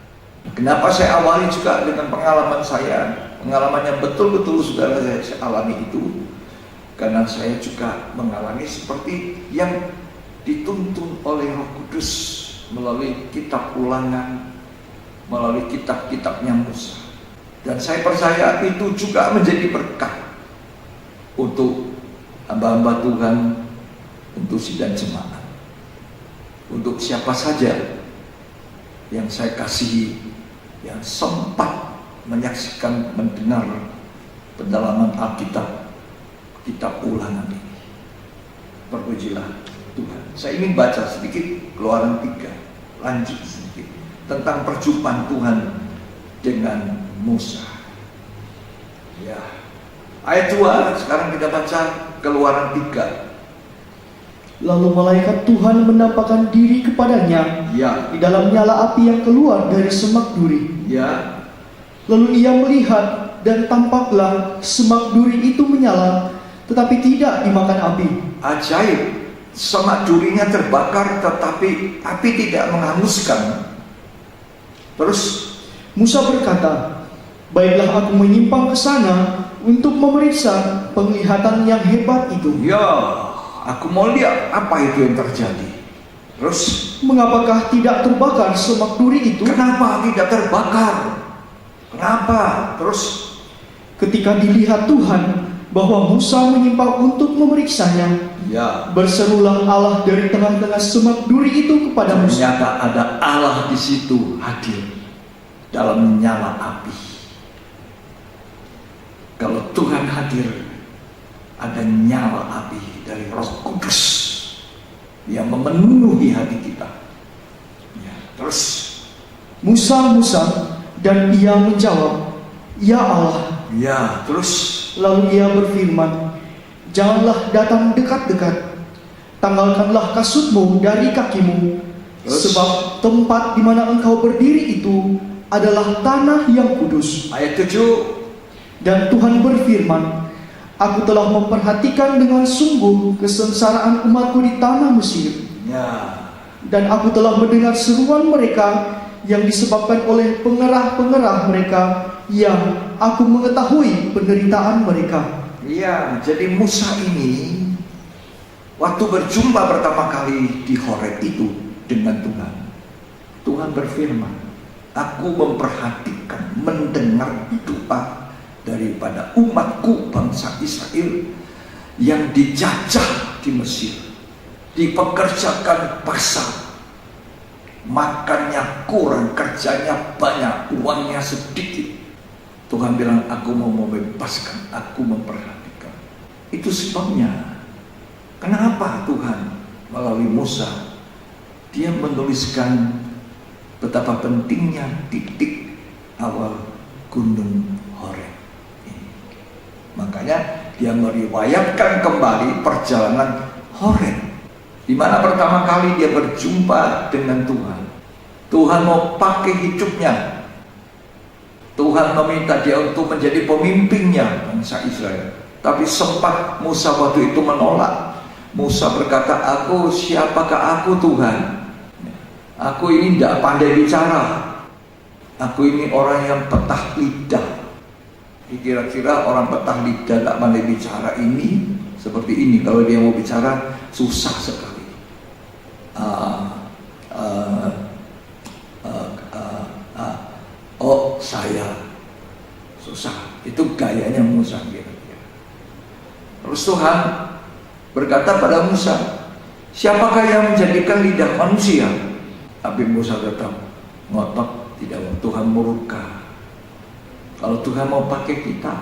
Kenapa saya awali juga dengan pengalaman saya, pengalaman yang betul-betul saudara saya alami itu, karena saya juga mengalami seperti yang dituntun oleh Roh Kudus melalui kitab Ulangan, melalui kitab-kitabnya Musa. Dan saya percaya itu juga menjadi berkat untuk hamba-hamba Tuhan, untuk sidang jemaat, untuk siapa saja yang saya kasihi, yang sempat menyaksikan, mendengar pendalaman Alkitab, kitab Ulangan ini. Terpujilah Tuhan. Saya ingin baca sedikit Keluaran 3, lanjut sedikit tentang perjumpaan Tuhan dengan Musa. Ya, ayat 2 sekarang kita baca Keluaran 3. Lalu malaikat Tuhan menampakkan diri kepadanya Ya, di dalam nyala api yang keluar dari semak duri. ya, Lalu ia melihat, dan tampaklah semak duri itu menyala, tetapi tidak dimakan api. ajaib. Semak durinya terbakar tetapi api tidak menghanguskan. Terus Musa berkata, baiklah aku menyimpang ke sana untuk memeriksa penglihatan yang hebat itu. ya, aku mau lihat apa itu yang terjadi. Terus Mengapakah tidak terbakar semak duri itu? kenapa tidak terbakar? Kenapa? Terus Ketika dilihat Tuhan bahwa Musa menyimpang untuk memeriksanya, ya, berserulah Allah dari tengah-tengah semak duri itu kepada Musa. ternyata ada Allah di situ hadir dalam nyala api. Kalau Tuhan hadir, ada nyala api dari Roh Kudus yang memenuhi hati kita. Ya, terus Musa, dan ia menjawab, ya Allah. ya, terus Lalu ia berfirman, janganlah datang dekat-dekat, tanggalkanlah kasutmu dari kakimu, Terus? sebab tempat di mana engkau berdiri itu adalah tanah yang kudus. ayat 7. Dan Tuhan berfirman, aku telah memperhatikan dengan sungguh kesengsaraan umatku di tanah Mesir, Ya, dan aku telah mendengar seruan mereka yang disebabkan oleh pengerah-pengerah mereka, yang aku mengetahui penderitaan mereka. iya. Jadi Musa ini waktu berjumpa pertama kali di Horeb itu dengan Tuhan, Tuhan berfirman, aku memperhatikan, mendengar doa daripada umatku bangsa Israel yang dijajah di Mesir, dipekerjakan paksa, makannya kurang, kerjanya banyak, uangnya sedikit. Tuhan bilang, aku mau membebaskan, aku memperhatikan. Itu sebabnya kenapa Tuhan melalui Musa dia menuliskan betapa pentingnya titik awal Gunung Horeb ini. Makanya dia meriwayatkan kembali perjalanan Horeb, di mana pertama kali dia berjumpa dengan Tuhan. Tuhan mau pakai hidupnya. Tuhan meminta dia untuk menjadi pemimpinnya bangsa Israel. Tapi sempat Musa waktu itu menolak. Musa berkata, siapakah aku Tuhan? Aku ini tidak pandai bicara. Aku ini orang yang petah lidah. Kira-kira orang petah lidah tidak pandai bicara ini seperti ini. Kalau dia mau bicara susah sekali. Oh, saya susah. Itu gayanya Musa kira-kira. Terus Tuhan berkata pada Musa, siapakah yang menjadikan lidah manusia? Tapi Musa tetap ngotot, tidak mau. Tuhan murka. Kalau Tuhan mau pakai kita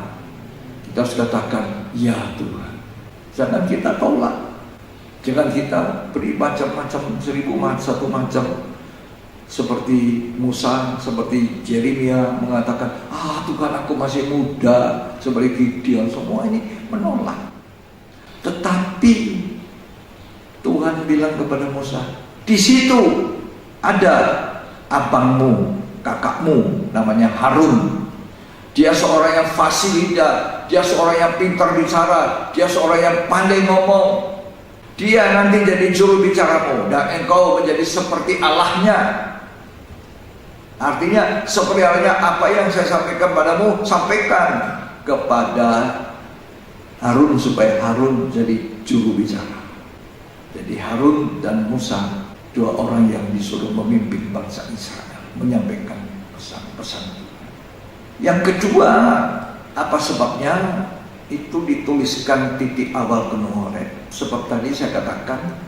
harus katakan, ya Tuhan. Jangan kita tolak. Jangan kita beri macam-macam, satu macam. Seperti Musa, seperti Yeremia mengatakan, Tuhan aku masih muda. Seperti Gideon, semua ini menolak. Tetapi Tuhan bilang kepada Musa, di situ ada abangmu, kakakmu, namanya Harun. Dia seorang yang fasih lidah, dia seorang yang pintar bicara, dia seorang yang pandai ngomong. Dia nanti jadi juru bicaramu dan engkau menjadi seperti Allahnya. Artinya seperti halnya apa yang saya sampaikan padamu, sampaikan kepada Harun supaya Harun jadi juru bicara. Jadi Harun dan Musa, dua orang yang disuruh memimpin bangsa Israel, menyampaikan pesan-pesan Tuhan. Yang kedua, apa sebabnya? Itu dituliskan titik awal Gunung Horeb. Sebab tadi saya katakan,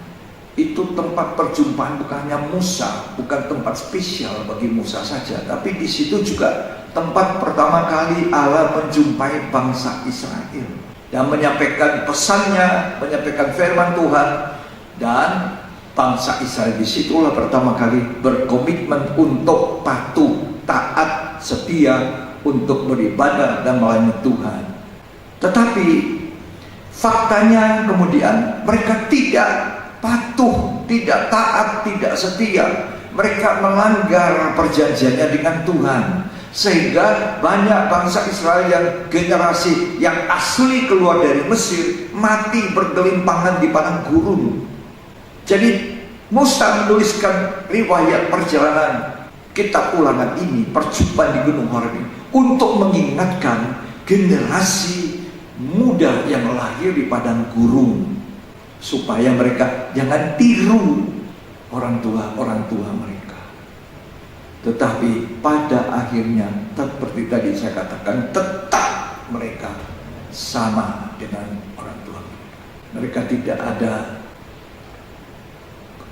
itu tempat perjumpaan bukan hanya Musa, bukan tempat spesial bagi Musa saja, tapi di situ juga tempat pertama kali Allah menjumpai bangsa Israel dan menyampaikan pesannya, menyampaikan firman Tuhan. Dan bangsa Israel disitulah pertama kali berkomitmen untuk patuh, taat, setia untuk beribadah dan melayani Tuhan. Tetapi faktanya kemudian mereka tidak patuh, tidak taat, tidak setia. Mereka melanggar perjanjiannya dengan Tuhan, sehingga banyak bangsa Israel yang generasi yang asli keluar dari Mesir mati bergelimpangan di padang gurun. Jadi Musa menuliskan riwayat perjalanan kitab Ulangan ini, perjumpaan di Gunung Horeb ini, untuk mengingatkan generasi muda yang lahir di padang gurun, supaya mereka jangan tiru orang tua mereka. Tetapi pada akhirnya seperti tadi saya katakan, tetap mereka sama dengan orang tua mereka. Mereka tidak ada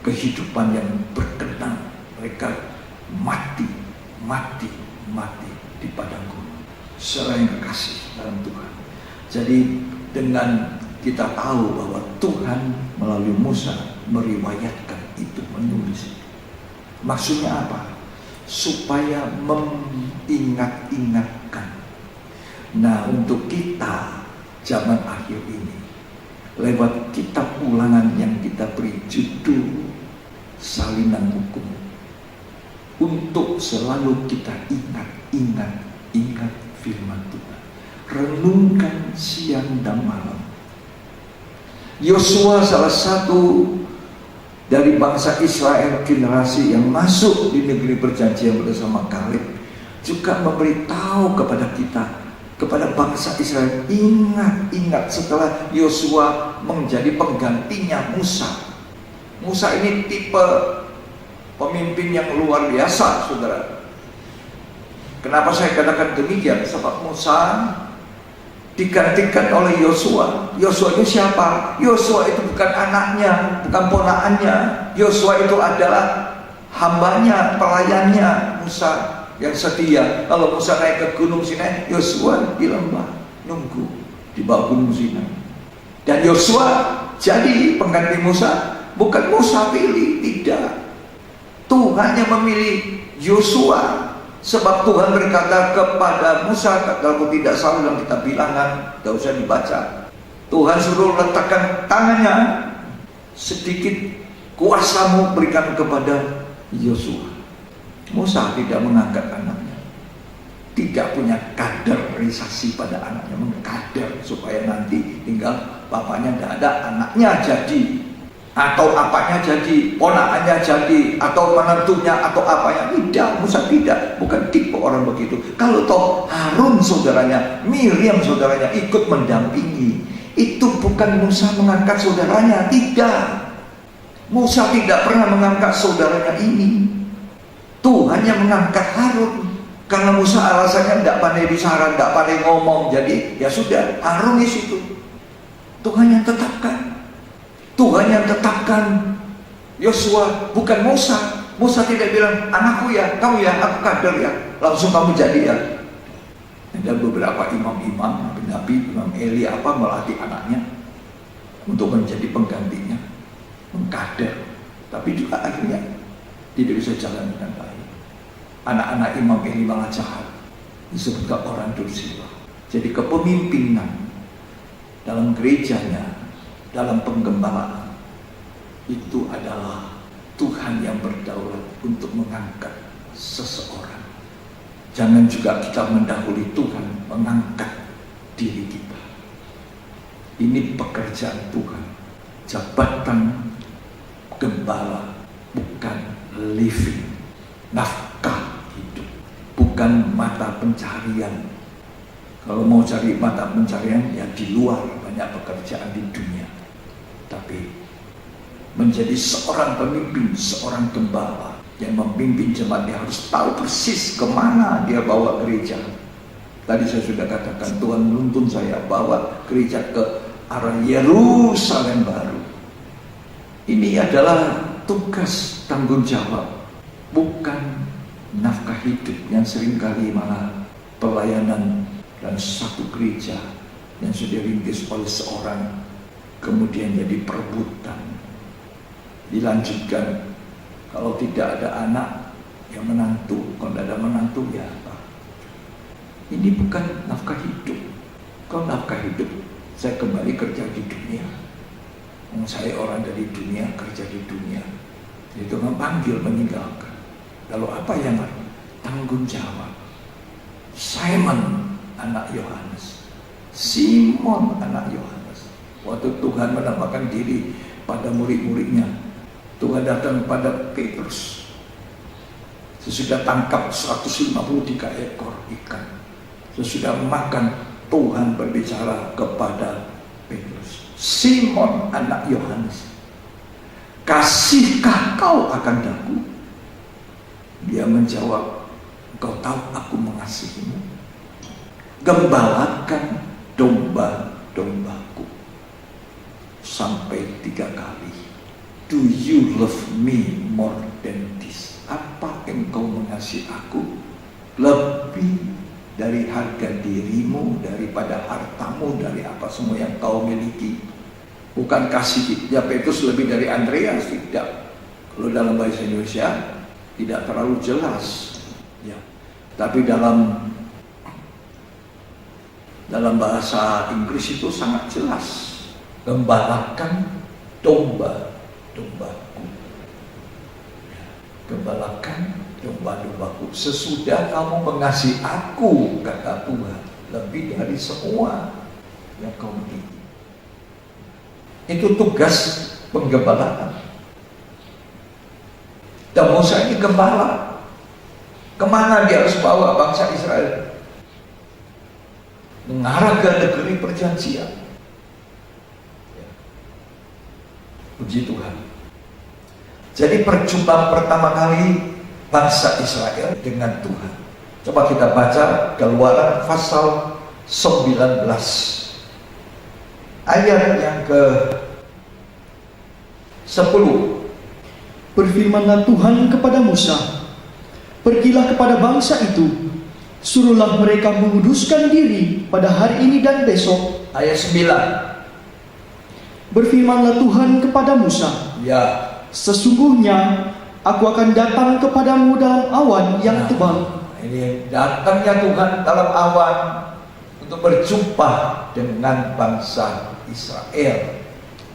kehidupan yang berkenan. Mereka mati di padang gurun. Saudara yang kekasih dalam Tuhan. Jadi dengan kita tahu bahwa Tuhan melalui Musa meriwayatkan itu, menulis itu. Maksudnya apa? Supaya mengingat-ingatkan. Nah, untuk kita zaman akhir ini, lewat kitab Ulangan yang kita beri judul Salinan Hukum, untuk selalu kita ingat firman Tuhan. Renungkan siang dan malam. Yosua salah satu dari bangsa Israel generasi yang masuk di negeri perjanjian bersama Kaleb, juga memberitahu kepada kita, kepada bangsa Israel, ingat setelah Yosua menjadi penggantinya Musa. Musa ini tipe pemimpin yang luar biasa, saudara. Kenapa saya katakan demikian? Sebab Musa digantikan oleh Yosua. Yosua itu siapa? Yosua itu bukan anaknya, bukan ponakannya. Yosua itu adalah hambanya, pelayannya Musa yang setia. Kalau Musa naik ke Gunung Sinai, Yosua di lembah nunggu di bawah Gunung Sinai. Dan Yosua jadi pengganti Musa. Bukan Musa pilih, tidak. Tuhan yang memilih Yosua. Sebab Tuhan berkata kepada Musa, kalau tidak salah dalam kitab Bilangan, tidak usah dibaca, Tuhan suruh letakkan tangannya, sedikit kuasamu berikan kepada Yosua. Musa tidak mengangkat anaknya, tidak punya kaderisasi pada anaknya, mengkader supaya nanti tinggal bapaknya tidak ada, anaknya jadi, atau apanya jadi, ponakannya jadi, atau menantunya, atau apanya. Tidak, Musa tidak, bukan tipe orang begitu. Kalau toh Harun saudaranya, Miriam saudaranya ikut mendampingi, itu bukan Musa mengangkat saudaranya, tidak. Musa tidak pernah mengangkat saudaranya ini. Tuhan yang mengangkat Harun. Karena Musa alasannya tidak pandai bicara, tidak pandai ngomong, jadi ya sudah, Harun di situ. Tuhan yang tetapkan. Tuhan yang tetapkan Yosua, bukan Musa. Musa tidak bilang, anakku ya, kamu ya, aku kader ya, langsung kamu jadi ya. Ada beberapa imam-imam, nabi, Imam Eli melatih anaknya untuk menjadi penggantinya, mengkader. Tapi juga akhirnya tidak bisa jalan dengan baik. Anak-anak Imam Eli malah jahat, disebutkan orang dursila. Jadi kepemimpinan dalam gerejanya, dalam penggembalaan, itu adalah Tuhan yang berdaulat untuk mengangkat seseorang. Jangan juga kita mendahului Tuhan mengangkat diri kita. Ini pekerjaan Tuhan. Jabatan gembala bukan living, nafkah hidup, bukan mata pencarian. Kalau mau cari mata pencarian, ya di luar banyak pekerjaan di dunia. Tapi menjadi seorang pemimpin, seorang gembala yang memimpin jemaat, dia harus tahu persis kemana dia bawa gereja. Tadi saya sudah katakan, Tuhan menuntun saya bawa gereja ke arah Yerusalem baru. Ini adalah tugas tanggung jawab, bukan nafkah hidup yang seringkali malah pelayanan dan satu gereja yang sudah dirintis oleh seorang kemudian jadi perebutan, dilanjutkan. Kalau tidak ada anak yang menantu, kalau tidak ada menantu ya apa? Ini bukan nafkah hidup. Kalau nafkah hidup, saya kembali kerja di dunia. Saya orang dari dunia, kerja di dunia. Itu panggil meninggalkan. Lalu apa yang tanggung jawab? Simon anak Yohanes, Simon anak Yohanes. Waktu Tuhan menampakkan diri pada murid-muridnya, Tuhan datang pada Petrus. Sesudah tangkap 153 ekor ikan, sesudah makan, Tuhan berbicara kepada Petrus, Simon anak Yohanes, kasihkah kau akan daku? Dia menjawab, engkau tahu aku mengasihimu. Gembalakan domba-dombaku. Sampai 3 kali. Do you love me more than this? Apa engkau mengasihi aku lebih dari harga dirimu, daripada hartamu, dari apa semua yang kau miliki? Bukan kasih ya Petrus lebih dari Andreas, tidak. Kalau dalam bahasa Indonesia tidak terlalu jelas, ya. Tapi dalam bahasa Inggris itu sangat jelas. Gembalakan domba-dombaku. Gembalakan domba-dombaku. Sesudah kamu mengasihi aku, kata Tuhan, lebih dari semua yang kau miliki. Itu tugas penggembalaan. Dan Musa ini gembala. Kemana dia harus bawa bangsa Israel? Mengarah ke negeri perjanjian. Puji Tuhan. Jadi perjumpaan pertama kali bangsa Israel dengan Tuhan. Coba kita baca Keluaran pasal 19 ayat yang ke 10. Berfirmanlah Tuhan kepada Musa, pergilah kepada bangsa itu, suruhlah mereka menguduskan diri pada hari ini dan besok. Ayat 9. Berfirmanlah Tuhan kepada Musa, Ya. sesungguhnya aku akan datang kepadamu dalam awan yang tebal. Ini datangnya Tuhan dalam awan untuk berjumpa dengan bangsa Israel.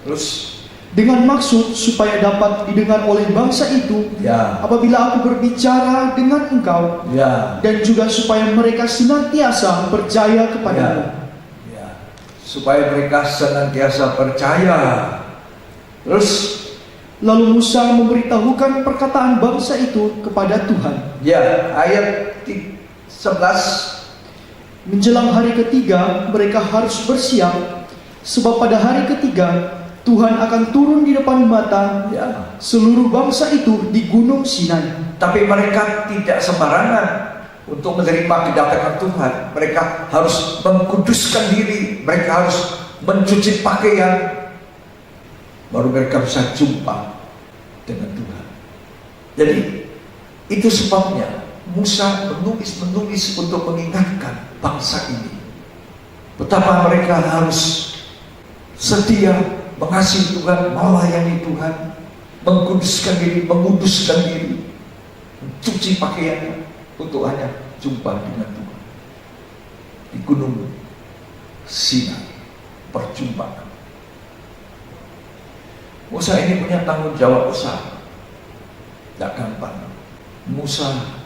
Terus Dengan maksud supaya dapat didengar oleh bangsa itu, ya, apabila aku berbicara dengan engkau, ya, dan juga supaya mereka senantiasa percaya kepadamu. ya, supaya mereka senantiasa percaya. Terus Lalu Musa memberitahukan perkataan bangsa itu kepada Tuhan. ya, ayat 11. Menjelang hari ketiga, mereka harus bersiap, sebab pada hari ketiga Tuhan akan turun di depan mata Ya. seluruh bangsa itu di Gunung Sinai. Tapi mereka tidak sembarangan untuk menerima kedatangan Tuhan. Mereka harus mengkuduskan diri, mereka harus mencuci pakaian, baru mereka bisa jumpa dengan Tuhan. Jadi itu sebabnya Musa menulis untuk mengingatkan bangsa ini betapa mereka harus setia mengasihi Tuhan, melayani Tuhan, menguduskan diri, mencuci pakaiannya untuk hanya jumpa dengan Tuhan di Gunung Sinai, perjumpaan. Musa ini punya tanggung jawab besar. Tidak gampang. Musa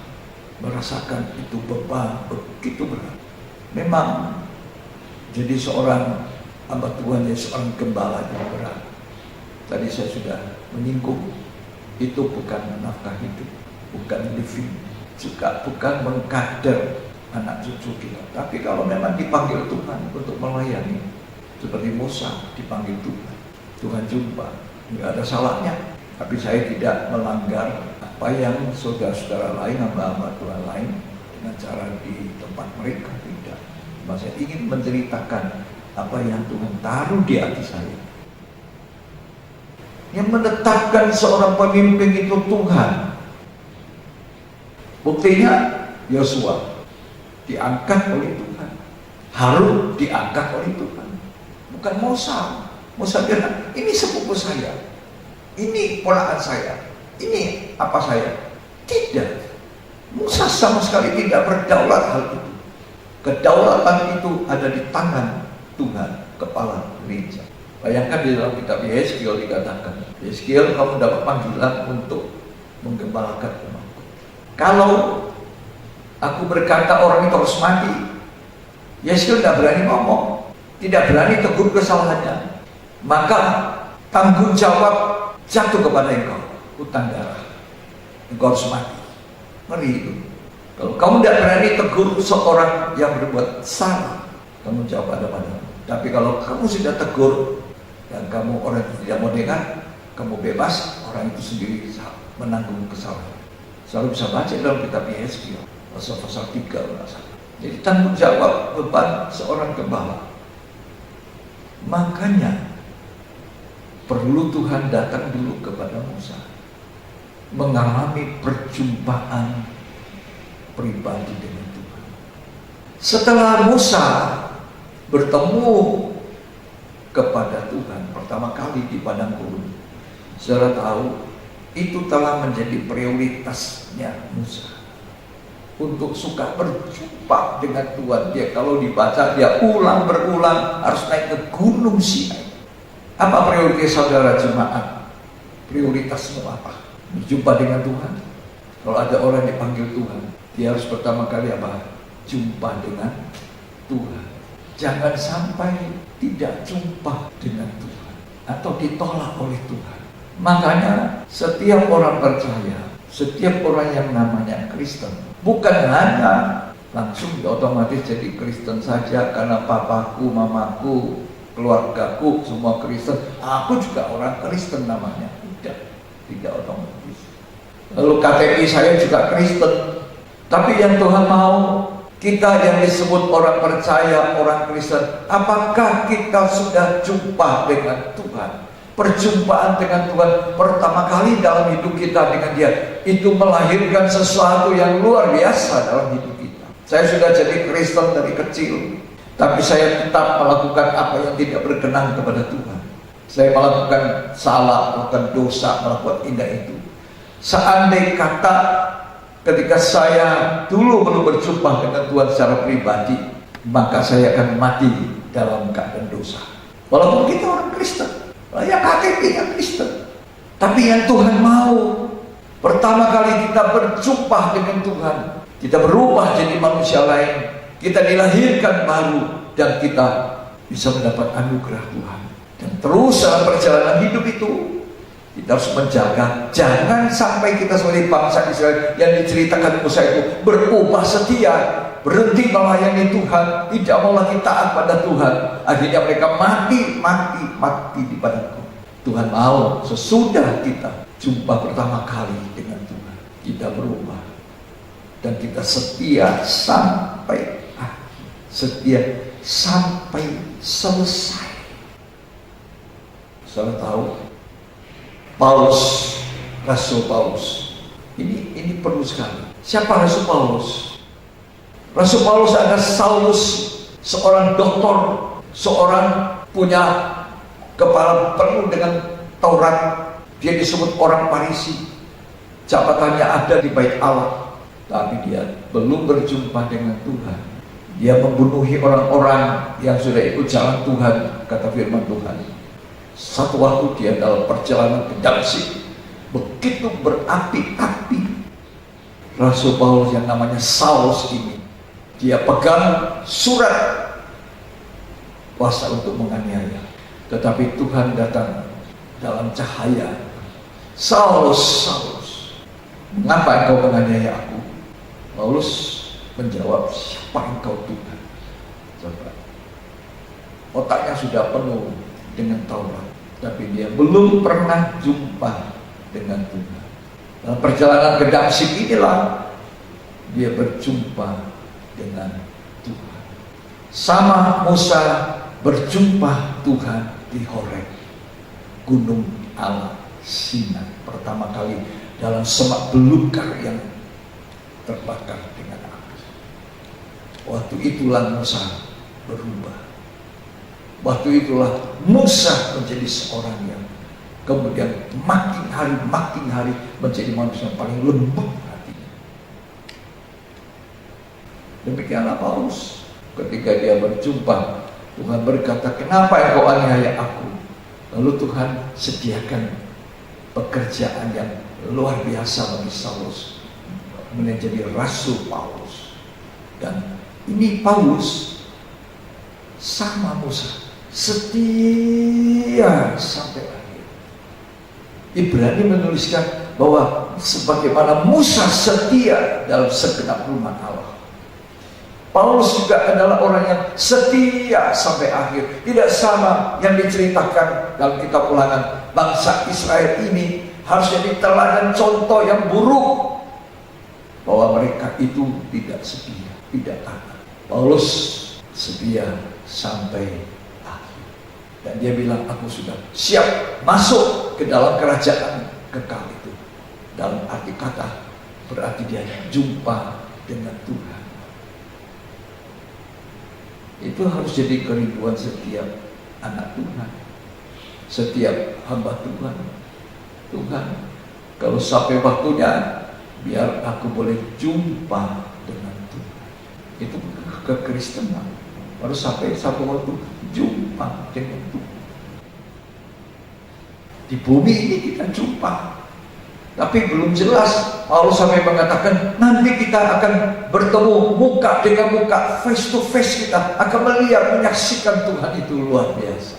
merasakan itu beban begitu berat. Memang jadi seorang hamba Tuhan, seorang gembala yang berat. Tadi saya sudah menyinggung, itu bukan nafkah hidup, bukan living, juga bukan mengkader anak cucu kita. Tapi kalau memang dipanggil Tuhan untuk melayani, seperti Musa dipanggil Tuhan, Tuhan jumpa, nggak ada salahnya. Tapi saya tidak melanggar apa yang saudara-saudara lain, hamba-hamba Tuhan lain dengan cara di tempat mereka, tidak. Saya ingin menceritakan apa yang Tuhan taruh di hati saya. Yang menetapkan seorang pemimpin itu Tuhan. Buktinya Yosua diangkat oleh Tuhan, Harun diangkat oleh Tuhan, bukan Musa. Musa bilang, ini sepupu saya, ini ponakan saya, ini apa saya. Tidak, Musa sama sekali tidak berdaulat hal itu. Kedaulatan itu ada di tangan Tuhan, kepala gereja. Bayangkan di dalam kitab Yeskiel dikatakan, Yeskiel, kamu dapat panggilan untuk menggembalakan umatku. Kalau aku berkata orang itu harus mati, Yeskiel tidak berani ngomong, tidak berani tegur kesalahannya. Maka tanggung jawab jatuh kepada engkau, hutang darah. Engkau harus mati. Ngeri itu. Kalau kamu tidak berani tegur seorang yang berbuat salah, tanggung jawab ada padamu. Tapi kalau kamu sudah tegur dan kamu orang itu tidak mau dengar, kamu bebas, orang itu sendiri menanggung kesalahan. Selalu bisa baca dalam kitab Yeskiel pasal 3. Jadi tanggung jawab beban seorang gembala. Makanya perlu Tuhan datang dulu kepada Musa, mengalami perjumpaan pribadi dengan Tuhan. Setelah Musa bertemu kepada Tuhan pertama kali di padang gurun, saudara tahu itu telah menjadi prioritasnya Musa untuk suka berjumpa dengan Tuhan. Dia kalau dibaca, dia berulang harus naik ke Gunung Sinai. Apa prioritas saudara jemaat? Prioritasmu apa? Berjumpa dengan Tuhan. Kalau ada orang dipanggil Tuhan, dia harus pertama kali apa? Jumpa dengan Tuhan. Jangan sampai tidak jumpa dengan Tuhan atau ditolak oleh Tuhan. Makanya setiap orang percaya, setiap orang yang namanya Kristen, bukan hanya langsung otomatis jadi Kristen saja karena papaku, mamaku, keluargaku semua Kristen, aku juga orang Kristen namanya. Tidak otomatis. Lalu KTP saya juga Kristen. Tapi yang Tuhan mau, kita yang disebut orang percaya, orang Kristen, apakah kita sudah jumpa dengan Tuhan? Perjumpaan dengan Tuhan pertama kali dalam hidup kita dengan Dia, itu melahirkan sesuatu yang luar biasa dalam hidup kita. Saya sudah jadi Kristen dari kecil, tapi saya tetap melakukan apa yang tidak berkenan kepada Tuhan. Saya melakukan salah, melakukan dosa, melakukan indah itu. Seandai kata ketika saya dulu belum berjumpa dengan Tuhan secara pribadi, maka saya akan mati dalam keadaan dosa. Walaupun kita orang Kristen, ya KTP-nya Kristen. Tapi yang Tuhan mau, pertama kali kita berjumpa dengan Tuhan, kita berubah jadi manusia lain, kita dilahirkan baru, dan kita bisa mendapat anugerah Tuhan. Dan terus dalam perjalanan hidup itu kita harus menjaga, jangan sampai kita sebagai bangsa Israel yang diceritakan Musa itu berubah setia, berhenti melayani Tuhan, tidak mau lagi taat pada Tuhan. Akhirnya mereka mati di padang gurun. Tuhan mau sesudah kita jumpa pertama kali dengan Tuhan, kita berubah dan kita setia sampai akhir, setia sampai selesai. Saudara tahu, Paulus, Rasul Paulus, ini perlu sekali. Siapa Rasul Paulus? Rasul Paulus adalah Saulus, seorang doktor, seorang punya kepala penuh dengan Taurat. Dia disebut orang Farisi, jabatannya ada di bait Allah, tapi dia belum berjumpa dengan Tuhan. Dia membunuhi orang-orang yang sudah ikut jalan Tuhan, kata firman Tuhan. Satu waktu dia dalam perjalanan ke Damsyik, begitu berapi-api. Rasul Paulus yang namanya Saulus ini, dia pegang surat kuasa untuk menganiaya. Tetapi Tuhan datang dalam cahaya. Saulus, Saulus, mengapa engkau menganiaya aku? Paulus menjawab, siapa engkau Tuhan? Coba. Otaknya sudah penuh dengan Taurat, tapi dia belum pernah jumpa dengan Tuhan. Dalam perjalanan ke Damsyik inilah dia berjumpa dengan Tuhan. Sama Musa berjumpa Tuhan di Horeb, gunung Allah Sinai, pertama kali dalam semak belukar yang terbakar dengan api. Waktu itulah Musa berubah. Waktu itulah Musa menjadi seorang yang kemudian makin hari menjadi manusia yang paling lembut hatinya. Demikianlah Paulus, ketika dia berjumpa, Tuhan berkata, kenapa engkau aniaya aku? Lalu Tuhan sediakan pekerjaan yang luar biasa bagi Saulus, menjadi Rasul Paulus. Dan ini Paulus sama Musa, setia sampai akhir. Ibrani menuliskan bahwa sebagaimana Musa setia dalam segenap rumah Allah, Paulus juga adalah orang yang setia sampai akhir. Tidak sama yang diceritakan dalam kitab Ulangan. Bangsa Israel ini harus jadi teladan contoh yang buruk, bahwa mereka itu tidak setia, tidak taat. Paulus setia sampai akhir. Dan dia bilang, aku sudah siap masuk ke dalam kerajaan kekal itu. Dalam arti kata, berarti dia jumpa dengan Tuhan. Itu harus jadi kerinduan setiap anak Tuhan, setiap hamba Tuhan. Tuhan, kalau sampai waktunya, biar aku boleh jumpa dengan Tuhan. Itu kekristenan. Harus sampai satu waktu jumpa dengan Tuhan. Di bumi ini kita jumpa, tapi belum jelas. Paulus sampai mengatakan, nanti kita akan bertemu muka dengan muka, face to face, kita akan melihat, menyaksikan Tuhan. Itu luar biasa.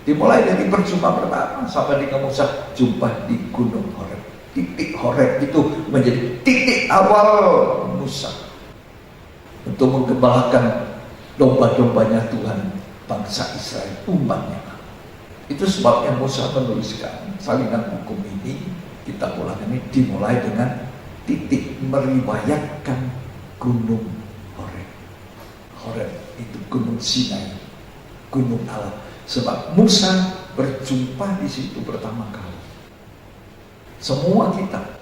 Dimulai dari perjumpaan pertama sampai dengan Musa jumpa di Gunung Horeb. Titik Horeb itu menjadi titik awal Musa untuk menggembalakan domba-dombanya Tuhan, bangsa Israel, umatnya. Itu sebabnya Musa menuliskan salinan hukum ini, kitab Ulangan ini dimulai dengan titik meriwayatkan Gunung Horeb. Horeb itu Gunung Sinai, Gunung Allah. Sebab Musa berjumpa di situ pertama kali. Semua kita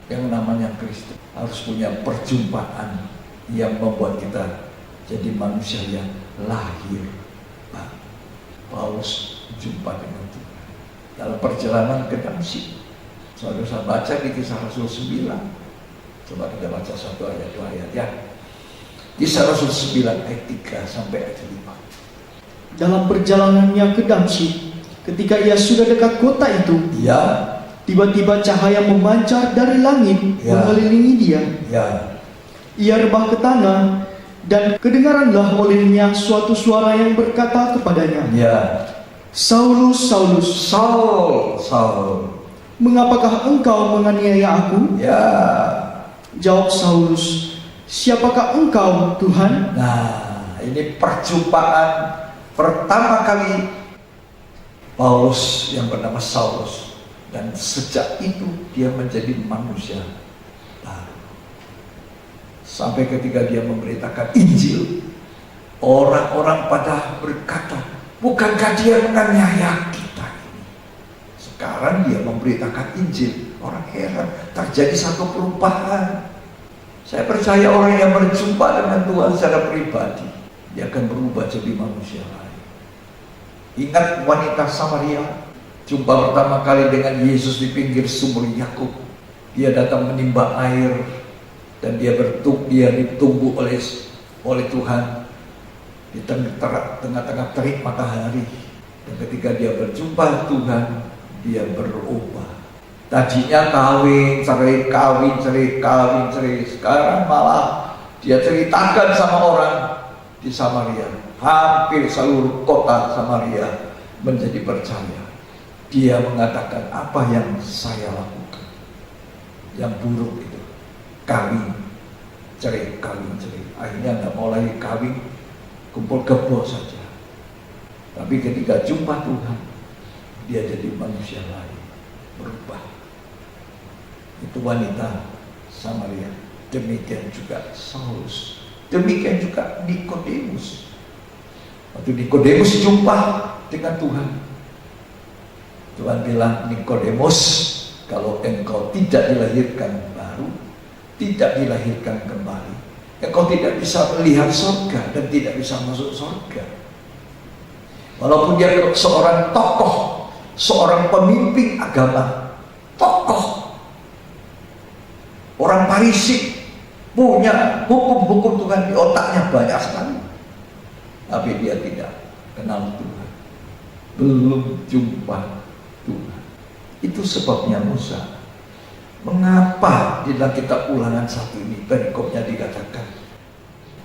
yang namanya Kristen harus punya perjumpaan yang membuat kita jadi manusia yang lahir baru. Paulus jumpa dengan Tuhan dalam perjalanan ke Damsyik. Saudara baca di Kisah Rasul 9. Coba kita baca satu ayat, dua ayat ya. Kisah Rasul 9 ayat 3 sampai ayat 5. Dalam perjalanannya ke Damsyik, ketika ia sudah dekat kota itu, Ya, tiba-tiba cahaya memancar dari langit Ya. mengelilingi dia. ya, Ia rebah ke tanah, dan kedengaranlah olehnya suatu suara yang berkata kepadanya, ya. Saulus, Saulus, Saul, Saul. mengapakah engkau menganiaya aku? Ya. Jawab Saulus, siapakah engkau, Tuhan? Nah, ini perjumpaan pertama kali Paulus yang bernama Saulus, dan sejak itu dia menjadi manusia baru. Sampai ketika dia memberitakan Injil, orang-orang pada berkata, bukankah dia menganiaya kita ini? Sekarang dia memberitakan Injil, orang heran, terjadi satu perubahan. Saya percaya orang yang berjumpa dengan Tuhan secara pribadi, dia akan berubah jadi manusia lain. Ingat wanita Samaria, jumpa pertama kali dengan Yesus di pinggir sumur Yakub. Dia datang menimba air, dan dia ditunggu oleh Tuhan di tengah-tengah terik matahari. Dan ketika dia berjumpa Tuhan, dia berubah. Tadinya kawin, cerai. Sekarang malah dia ceritakan sama orang di Samaria. Hampir seluruh kota Samaria menjadi percaya. Dia mengatakan, apa yang saya lakukan? Yang buruk itu, kawin, cerai. Akhirnya nggak mau lagi kawin, kumpul kebo saja. Tapi ketika jumpa Tuhan, dia jadi manusia lain, berubah. Itu wanita Samaria. Demikian juga Saulus. Demikian juga Nikodemus. Waktu Nikodemus jumpa dengan Tuhan, Tuhan bilang, Nikodemus, kalau engkau tidak dilahirkan baru, tidak dilahirkan kembali, engkau tidak bisa melihat surga dan tidak bisa masuk surga. Walaupun dia seorang tokoh, seorang pemimpin agama, tokoh, orang Farisi, punya hukum-hukum Tuhan di otaknya banyak sekali, tapi dia tidak kenal Tuhan, belum jumpa Tuhan. Itu sebabnya Musa, mengapa di dalam kitab Ulangan 1 ini perikopnya dikatakan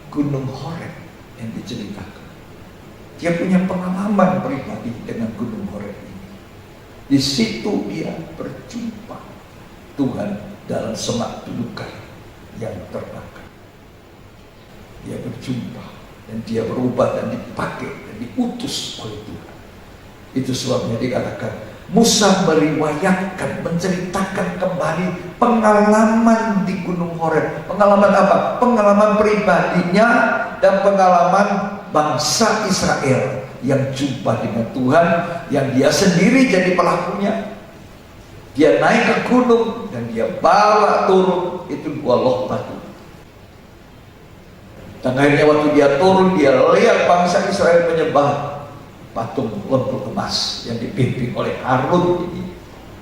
Gunung Horeb yang diceritakan. Dia punya pengalaman pribadi dengan Gunung Horeb ini. Di situ dia berjumpa Tuhan dalam semak belukar yang terbakar. Dia berjumpa dan dia berubah dan dipakai dan diutus oleh Tuhan. Itu sebabnya dikatakan Musa meriwayatkan, menceritakan kembali pengalaman di Gunung Horeb. Pengalaman apa? Pengalaman pribadinya dan pengalaman bangsa Israel yang jumpa dengan Tuhan, yang dia sendiri jadi pelakunya. Dia naik ke gunung dan dia bawa turun itu 2 loh batu. Dan akhirnya waktu dia turun, dia lihat bangsa Israel menyembah patung lembu emas yang dipimpin oleh Harun ini,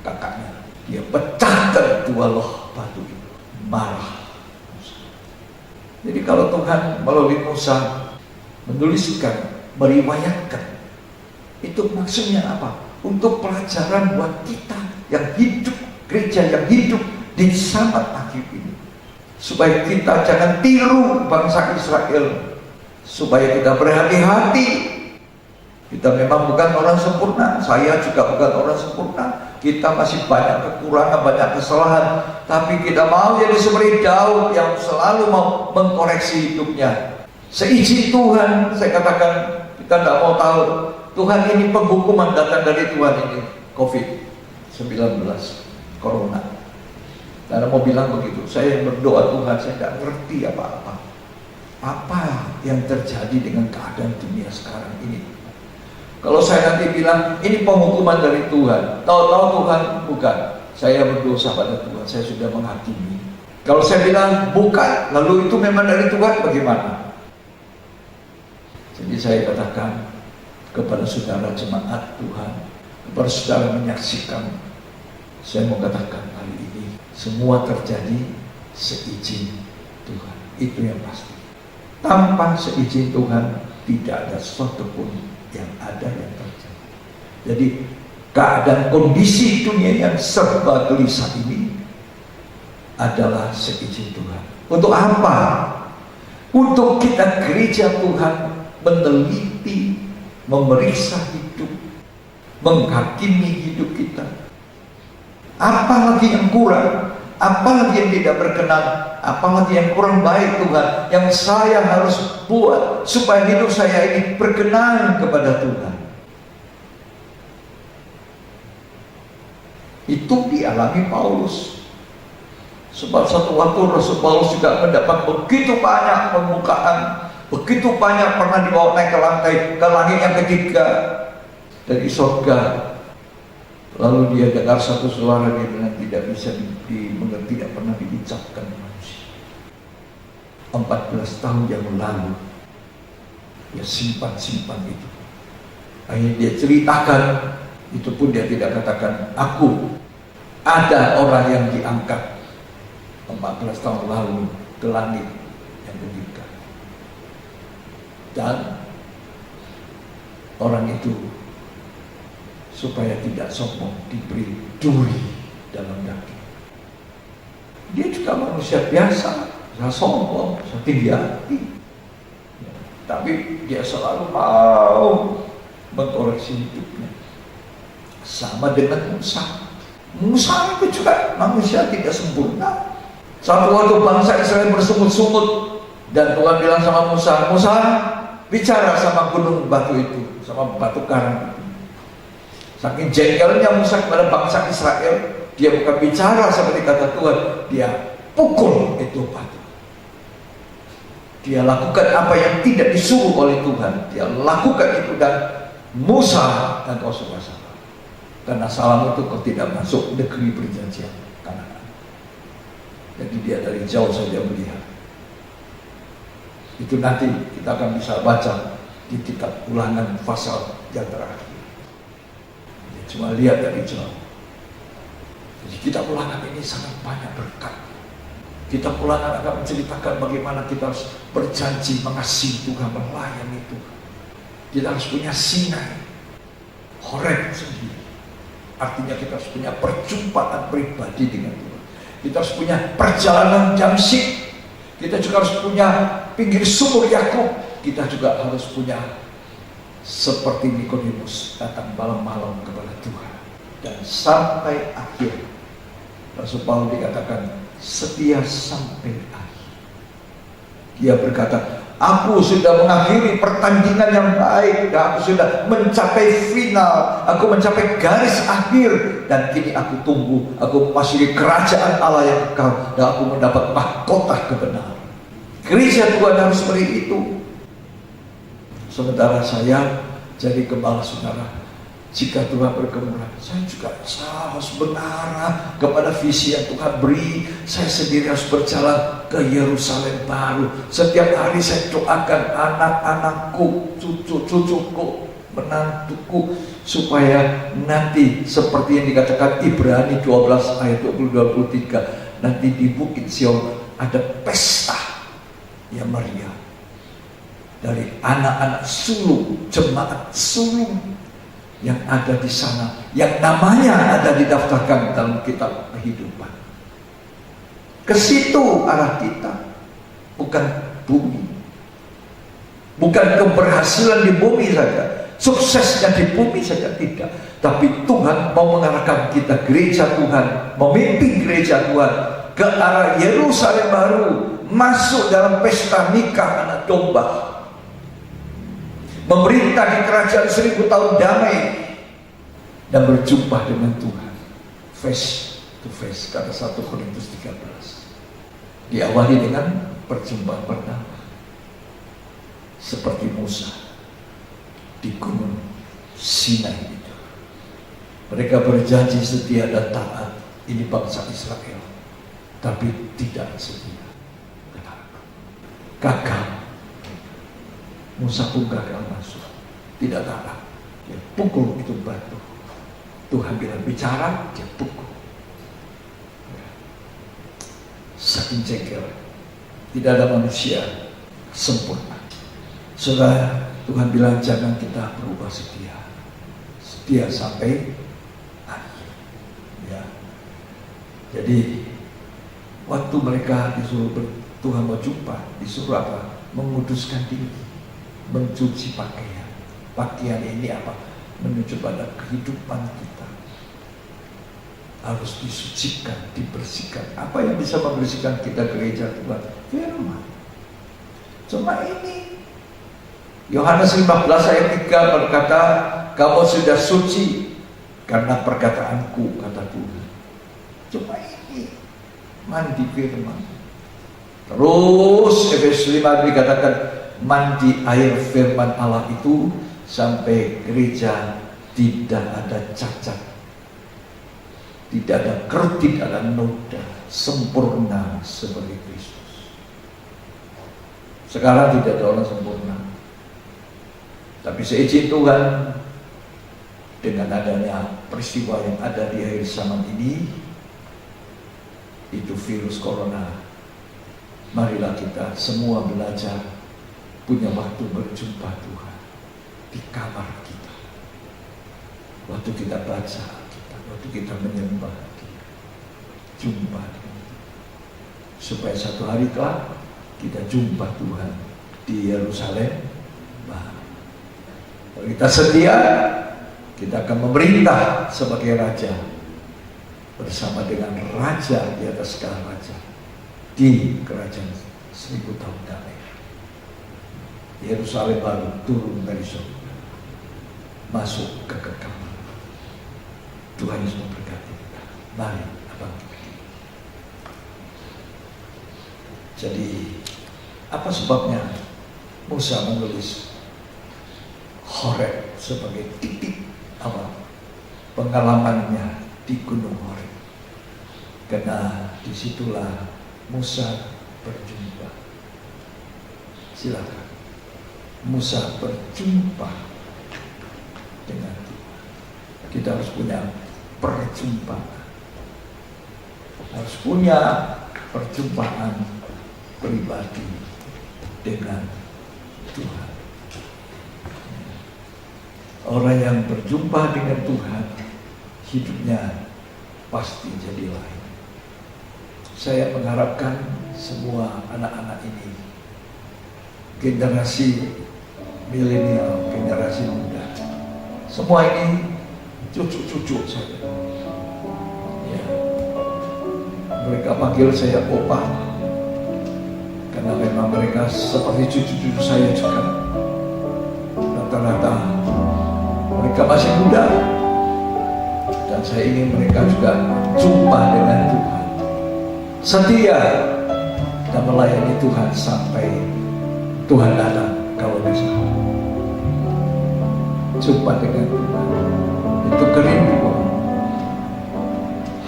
kakaknya. Dia pecahkan 2 loh batu itu. Marah Musa. Jadi kalau Tuhan melalui Musa menuliskan, meriwayatkan, itu maksudnya apa? Untuk pelajaran buat kita yang hidup, gereja yang hidup di zaman akhir ini, supaya kita jangan tiru bangsa Israel, supaya kita berhati-hati. Kita memang bukan orang sempurna, saya juga bukan orang sempurna, kita masih banyak kekurangan, banyak kesalahan, tapi kita mau jadi seperti Daud yang selalu mau mengkoreksi hidupnya. Seizin Tuhan, saya katakan, kita tidak mau tahu Tuhan ini penghukuman datang dari Tuhan ini, COVID-19, Corona. Karena mau bilang begitu, saya berdoa Tuhan, saya tidak ngerti apa-apa. Apa yang terjadi dengan keadaan dunia sekarang ini? Kalau saya nanti bilang ini penghukuman dari Tuhan, tahu-tahu Tuhan bukan, saya berdosa pada Tuhan, saya sudah menghakimi. Kalau saya bilang bukan, lalu itu memang dari Tuhan, bagaimana? Jadi saya katakan kepada saudara jemaat Tuhan, kepada saudara menyaksikan, saya mau katakan kali ini, semua terjadi seizin Tuhan, itu yang pasti. Tanpa seizin Tuhan, tidak ada sesuatu pun yang ada yang terjadi. Jadi keadaan kondisi dunia yang serba gelisah ini adalah seizin Tuhan. Untuk apa? Untuk kita gereja Tuhan meneliti, memeriksa hidup, menghakimi hidup kita. Apa lagi yang kurang? Apa lagi yang tidak berkenan? Apa lagi yang kurang baik Tuhan, yang saya harus buat supaya hidup saya ini berkenan kepada Tuhan? Itu dialami Paulus. Sebab satu waktu Rasul Paulus juga mendapat begitu banyak pembukaan, begitu banyak pernah dibawa naik ke lantai, ke langit yang ketiga dari surga. Lalu dia dengar satu suara, dia bilang tidak bisa dimengerti, tidak pernah diucapkan manusia. 14 tahun yang lalu dia simpan itu. Akhirnya dia ceritakan, itu pun dia tidak katakan aku. Ada orang yang diangkat 14 tahun lalu ke langit yang ketiga. Dan orang itu supaya tidak sombong, diberi duri dalam daging. Dia juga manusia biasa, tidak sombong, tidak tinggi hati. Tapi dia selalu mau mengkoreksi hidupnya. Sama dengan Musa. Musa itu juga manusia tidak sempurna. Satu waktu bangsa Israel bersungut-sungut dan Tuhan bilang sama Musa, Musa bicara sama gunung batu itu, sama batu karang itu. Saking jengkelnya Musa kepada bangsa Israel, dia bukan bicara seperti kata Tuhan, dia pukul itu batu. Dia lakukan apa yang tidak disuruh oleh Tuhan. Dia lakukan itu dan Musa dan kau sudah salah. Karena salahmu itu kau tidak masuk negeri perjanjian Kanaan. Jadi dia dari jauh saja melihat. Itu nanti kita akan bisa baca di kitab Ulangan pasal yang terakhir. Dia cuma lihat dari jauh. Jadi kitab Ulangan ini sangat banyak berkat. Kitab Ulangan akan menceritakan bagaimana kita harus berjanji mengasihi Tuhan, melayani Tuhan. Kita harus punya Sinai, Horeb sendiri. Artinya kita harus punya perjumpaan pribadi dengan Tuhan. Kita harus punya perjalanan Damsyik. Kita juga harus punya pinggir sumur Yakub. Kita juga harus punya seperti Nikodemus datang malam-malam kepada Tuhan. Dan sampai akhir Rasul Paulus dikatakan setia sampai akhir. Dia berkata, aku sudah mengakhiri pertandingan yang baik dan aku sudah mencapai final, aku mencapai garis akhir dan kini aku tunggu, aku memasuki kerajaan Allah yang kekal dan aku mendapat mahkota kebenaran. Gereja Tuhan harus seperti itu. Sementara saya jadi gembala saudara, jika Tuhan berkenan, saya juga harus mengarah kepada visi yang Tuhan beri. Saya sendiri harus berjalan ke Yerusalem baru. Setiap hari saya doakan anak-anakku, cucu-cucuku, menantuku, supaya nanti seperti yang dikatakan Ibrani 12 ayat 20-23, nanti di Bukit Sion ada pesta yang meriah dari anak-anak sulung, jemaat sulung yang ada di sana, yang namanya ada didaftarkan dalam kitab kehidupan. Ke situ arah kita, bukan bumi, bukan keberhasilan di bumi saja, suksesnya di bumi saja tidak, tapi Tuhan mau mengarahkan kita, gereja Tuhan, memimpin gereja Tuhan ke arah Yerusalem baru, masuk dalam pesta nikah anak domba, memerintah di kerajaan 1000 tahun damai dan berjumpa dengan Tuhan face to face, kata 1 Korintus 13. Diawali dengan perjumpaan pertama seperti Musa di gunung Sinai itu. Mereka berjanji setia dan taat, ini bangsa Israel, tapi tidak setia. Gagal. Musa pun gagal masuk, tidak taat. Dia pukul itu batu. Tuhan bilang bicara, dia pukul. Saking jengkel, tidak ada manusia sempurna. Saudara, Tuhan bilang jangan kita berubah setia, setia sampai akhir. Ya. Jadi waktu mereka disuruh Tuhan mau jumpa, disuruh apa? Menguduskan diri, mencuci pakaian. Pakaian ini apa? Menuju pada kehidupan kita. Harus disucikan, dibersihkan. Apa yang bisa membersihkan kita gereja Tuhan? Firman. Cuma ini. Yohanes 15 ayat 3 berkata, kamu sudah suci karena perkataanku, kata Tuhan. Cuma ini. Mandi firman. Terus Efesus 5 dikatakan, mandi air firman Allah itu sampai gereja tidak ada cacat, tidak ada kerut, tidak ada noda, sempurna seperti Kristus. Sekarang tidak ada orang sempurna, tapi seizin Tuhan, dengan adanya peristiwa yang ada di akhir zaman ini, itu virus corona, marilah kita semua belajar punya waktu berjumpa Tuhan di kamar kita, waktu kita baca Alkitab, waktu kita menyembah Dia. Jumpa dengan Dia. Supaya satu hari kelak kita jumpa Tuhan di Yerusalem baru. Kalau kita setia, kita akan memerintah sebagai raja bersama dengan raja di atas segala raja di kerajaan 1000 tahun damai. Yerusalem baru turun dari surga, masuk ke kekekalan. Tuhan Yesus memberkati kita. Mari abang. Jadi apa sebabnya Musa menulis Horeb sebagai titik awal pengalamannya di Gunung Horeb? Karena disitulah Musa berjumpa. Silakan. Musa berjumpa dengan Tuhan. Kita harus punya perjumpaan. Harus punya perjumpaan pribadi dengan Tuhan. Orang yang berjumpa dengan Tuhan, hidupnya pasti jadi lain. Saya mengharapkan semua anak-anak ini, generasi milenial, generasi muda, semua ini cucu-cucu saya. Ya. Mereka panggil saya Opa, karena memang mereka seperti cucu-cucu saya juga. Rata-rata mereka masih muda, dan saya ingin mereka juga jumpa dengan Tuhan, setia dan melayani Tuhan sampai Tuhan datang kalau bisa. Jumpa dengan Tuhan itu kerinduan.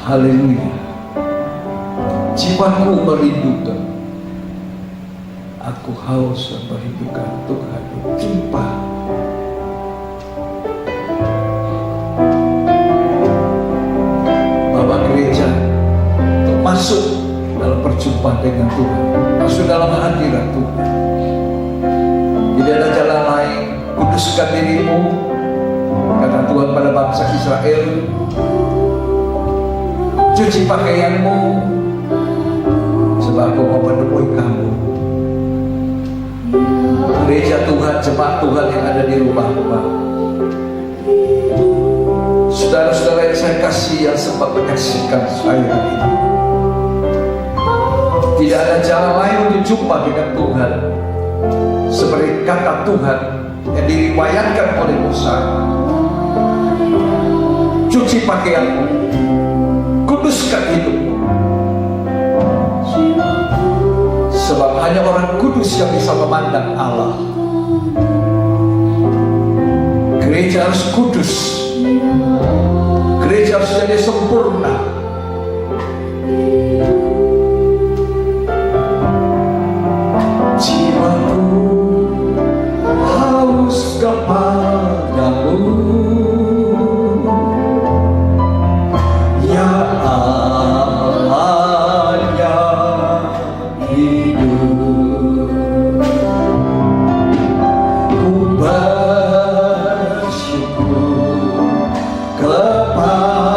Haleluya. Jiwaku merindukan. Aku haus dan merindukan Tuhan berjumpa. Bapak gereja untuk masuk dalam perjumpaan dengan Tuhan, masuk dalam hadirat Tuhan. Tidak ada jalan lain. Kuduskan dirimu, kata Tuhan pada bangsa Israel. Cuci pakaianmu, sebab aku mau menemui kamu. Gereja Tuhan, jemaat Tuhan yang ada di rumah-rumah, saudara-saudara yang saya kasih, yang sempat menyaksikan saya ini, tidak ada jalan lain untuk jumpa dengan Tuhan seperti kata Tuhan yang diriwayatkan oleh Musa. Cuci pakaianmu, kuduskan hidupmu, sebab hanya orang kudus yang bisa memandang Allah. Gereja harus kudus, gereja harus jadi sempurna. Jiwaku haus kepadamu, ya Allah yang hidup. Ku bersyukur kepada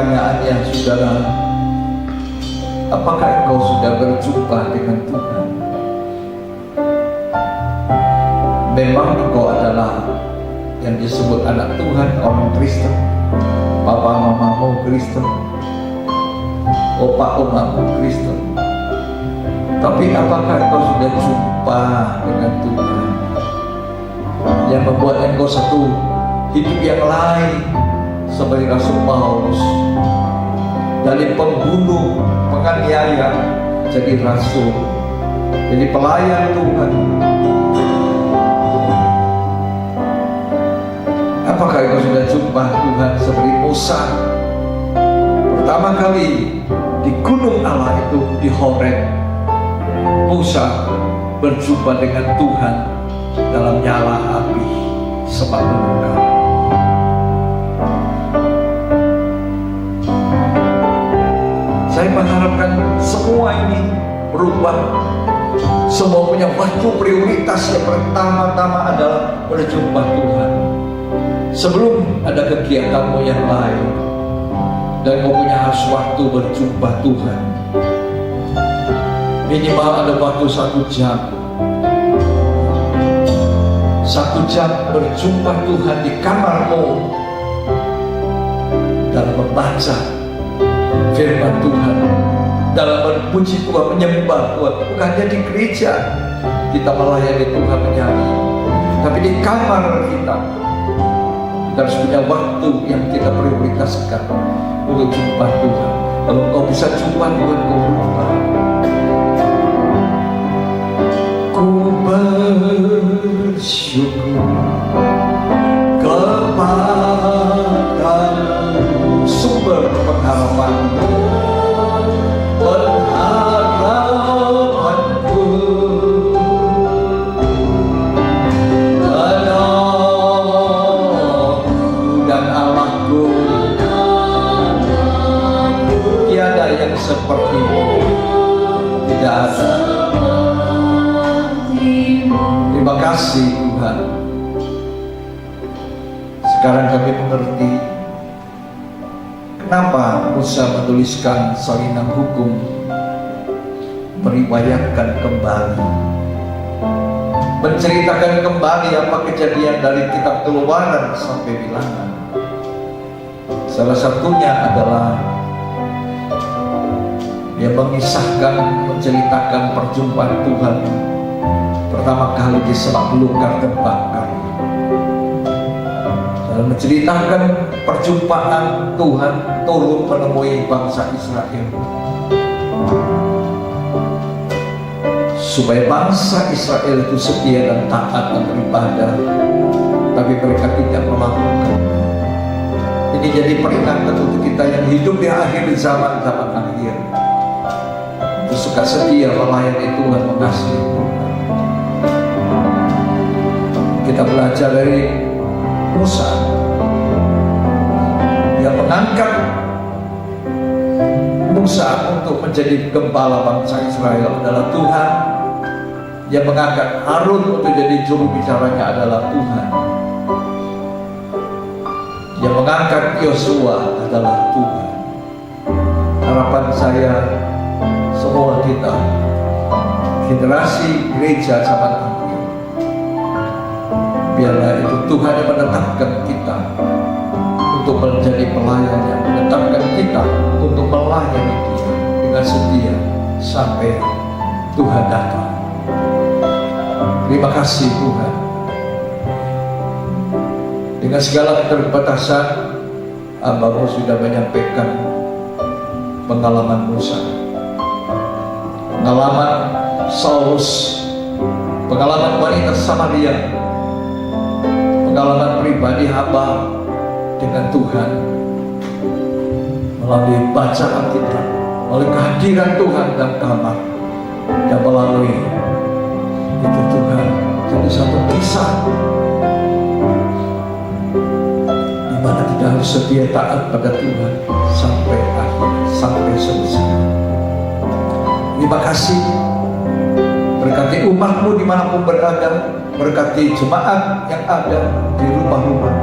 pertanyaannya, saudara, apakah engkau sudah berjumpa dengan Tuhan? Memang engkau adalah yang disebut anak Tuhan, orang Kristen, papa mamamu Kristen, opa omamu Kristen. Tapi apakah engkau sudah jumpa dengan Tuhan yang membuat engkau satu hidup yang lain, seperti Rasul Paulus, dari pembunuh, penganiaya jadi rasul, jadi pelayan Tuhan? Apakah engkau sudah jumpa Tuhan seperti Musa? Pertama kali di gunung Allah itu, di Horeb, Musa berjumpa dengan Tuhan dalam nyala api semak belukar. Saya mengharapkan semua ini berubah. Semua punya waktu prioritas yang pertama-tama adalah berjumpa Tuhan. Sebelum ada kegiatanmu yang lain, dan kau punya harus waktu berjumpa Tuhan. Minimal ada waktu 1 jam. 1 jam berjumpa Tuhan di kamarmu, dalam membaca firman Tuhan, dalam memuji Tuhan, menyembah Tuhan. Bukan di gereja kita melayani Tuhan, menyanyi, tapi di kamar kita harus punya waktu yang kita prioritaskan untuk jumpa Tuhan. Kalau kau bisa jumpa Tuhan, kau berubah. Ku bersyukur kepadamu, sumber pengharapanku, pengharapanku. Seperti tidak ada. Terima kasih Tuhan. Sekarang kami mengerti kenapa Musa menuliskan salinan hukum, meriwayatkan kembali, menceritakan kembali apa kejadian dari kitab Keluaran sampai Bilangan. Salah satunya adalah dia mengisahkan, menceritakan perjumpaan Tuhan pertama kali di semak belukar terbakar, dan menceritakan perjumpaan Tuhan turun menemui bangsa Israel, supaya bangsa Israel itu setia dan taat dan beribadah, tapi mereka tidak melakukan. Ini jadi peringatan untuk kita yang hidup di akhir zaman akhir, suka setia melayani Tuhan, mengasihi Tuhan. Kita belajar dari Musa yang mengangkat Musa untuk menjadi gembala bangsa Israel adalah Tuhan, yang mengangkat Harun untuk jadi juru bicaranya adalah Tuhan, yang mengangkat Yosua adalah Tuhan. Harapan saya, semua kita, generasi gereja zaman akhir, biarlah itu Tuhan yang menetapkan kita untuk menjadi pelayan, yang menetapkan kita untuk melayani Dia dengan setia sampai Tuhan datang. Terima kasih Tuhan. Dengan segala keterbatasan, hamba-Mu sudah menyampaikan pengalaman Musa, pengalaman Saulus, pengalaman wanita Samaria, pengalaman pribadi hamba dengan Tuhan melalui bacaan kita, melalui kehadiran Tuhan dan kamar, dan melalui itu Tuhan jadi satu kisah di mana kita harus setia taat pada Tuhan sampai akhir, sampai selesai. Terima kasih. Berkati umat-Mu dimanapun berada, berkati jemaat yang ada di rumah-rumah,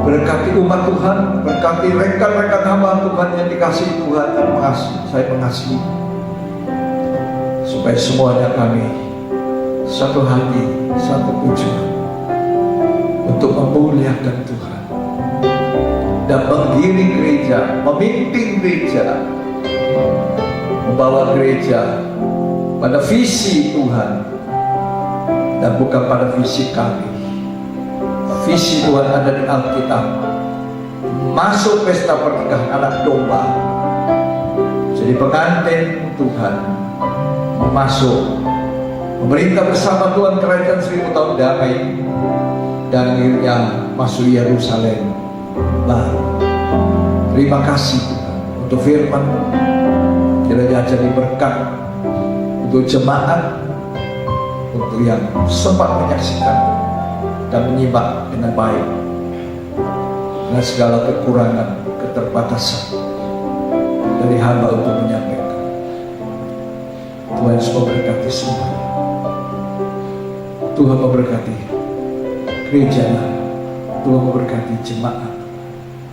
Berkati umat Tuhan, berkati rekan-rekan hamba Tuhan yang dikasihi Tuhan dan saya mengasihi. Supaya semuanya kami satu hati, satu tujuan untuk memuliakan Tuhan dan menggiring gereja, memimpin gereja, membawa gereja pada visi Tuhan dan bukan pada visi kami. Visi Tuhan ada di Alkitab. Masuk pesta pernikahan anak domba. Jadi pengantin Tuhan masuk memerintah bersama Tuhan kerajaan 1000 tahun damai, dan akhirnya masuk Yerusalem baru. Terima kasih Tuhan untuk firman. Kiranya jadi berkat untuk jemaat, untuk yang sempat menyaksikan dan menyimak dengan baik, dengan segala kekurangan, keterbatasan dari hamba untuk menyampaikan. Tuhan Yesus memberkati semuanya. Tuhan memberkati gerejanya, Tuhan memberkati jemaat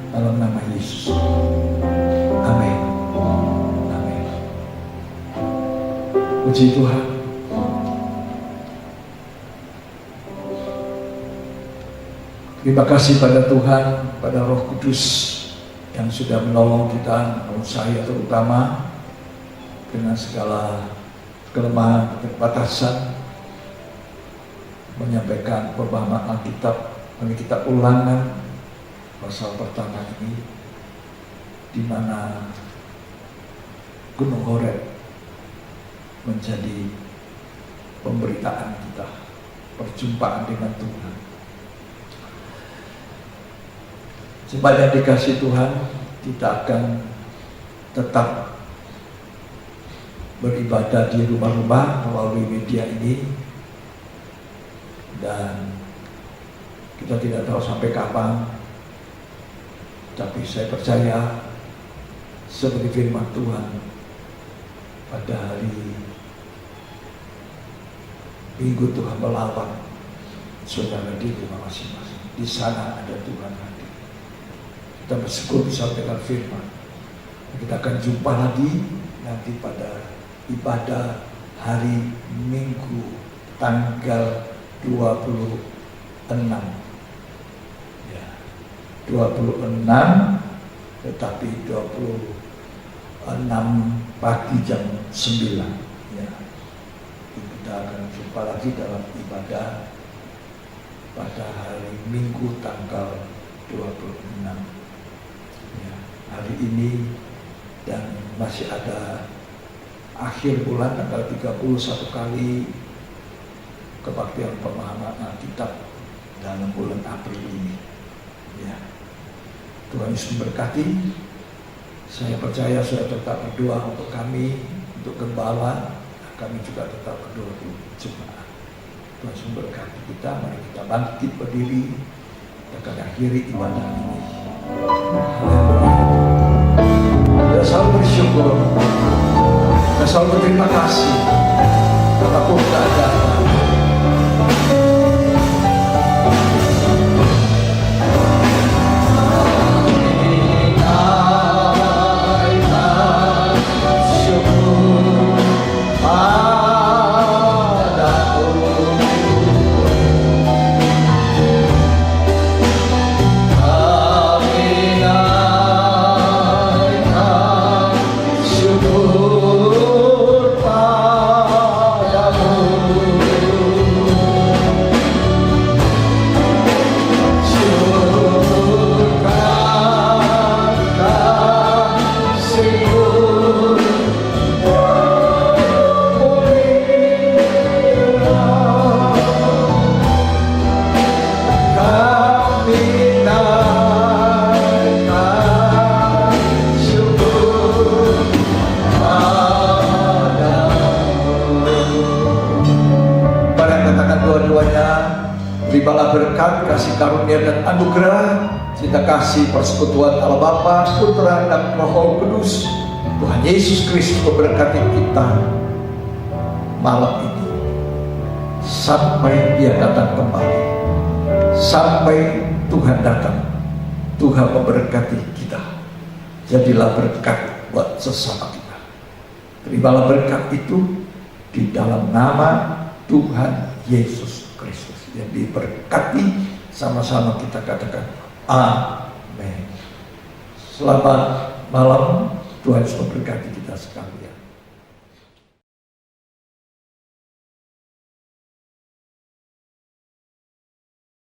dalam nama Yesus. Amin. Amin. Puji Tuhan. Terima kasih pada Tuhan, pada Roh Kudus yang sudah menolong kita, saya terutama, dengan segala kelemahan, keterbatasan, menyampaikan pemahaman Alkitab. Kami kita ulangan pasal pertama ini, di mana Gunung Horeb menjadi pemberitaan kita, perjumpaan dengan Tuhan. Sebanyak dikasih Tuhan, kita akan tetap beribadah di rumah-rumah melalui media ini, dan kita tidak tahu sampai kapan, tapi saya percaya seperti firman Tuhan pada hari Minggu Tuhan melawat saudara di rumah masing-masing. Di sana ada Tuhan hadir. Kita bersyukur bisa mendengar firman. Kita akan jumpa lagi nanti pada ibadah hari Minggu tanggal 26 ya, 26, tetapi 26 pagi jam 9 ya. Kita akan jumpa lagi dalam ibadah pada hari Minggu tanggal 26 ya, hari ini, dan masih ada akhir bulan tanggal 31 kali kebaktian pemahaman Alkitab dalam bulan April ini ya. Tuhan Yesus memberkati. Saya percaya saya tetap berdoa untuk kami, untuk gembala, kami juga tetap berdoa untuk jemaat. Tuhan Yesus memberkati kita. Mari kita bangkit berdiri, kita akan akhiri ibadah ini. Kita selalu bersyukur, kita selalu berterima kasih apapun keadaan. Terimalah berkat, kasih karunia dan anugerah, cinta kasih persekutuan Allah Bapa, Putra dan Roh Kudus. Tuhan Yesus Kristus memberkati kita malam ini sampai Dia datang kembali, sampai Tuhan datang Tuhan memberkati kita. Jadilah berkat buat sesama kita. Terimalah berkat itu di dalam nama Tuhan Yesus Kristus. Yang diberkati, sama-sama kita katakan amin. Selamat malam, Tuhan Yesus memberkati kita sekalian.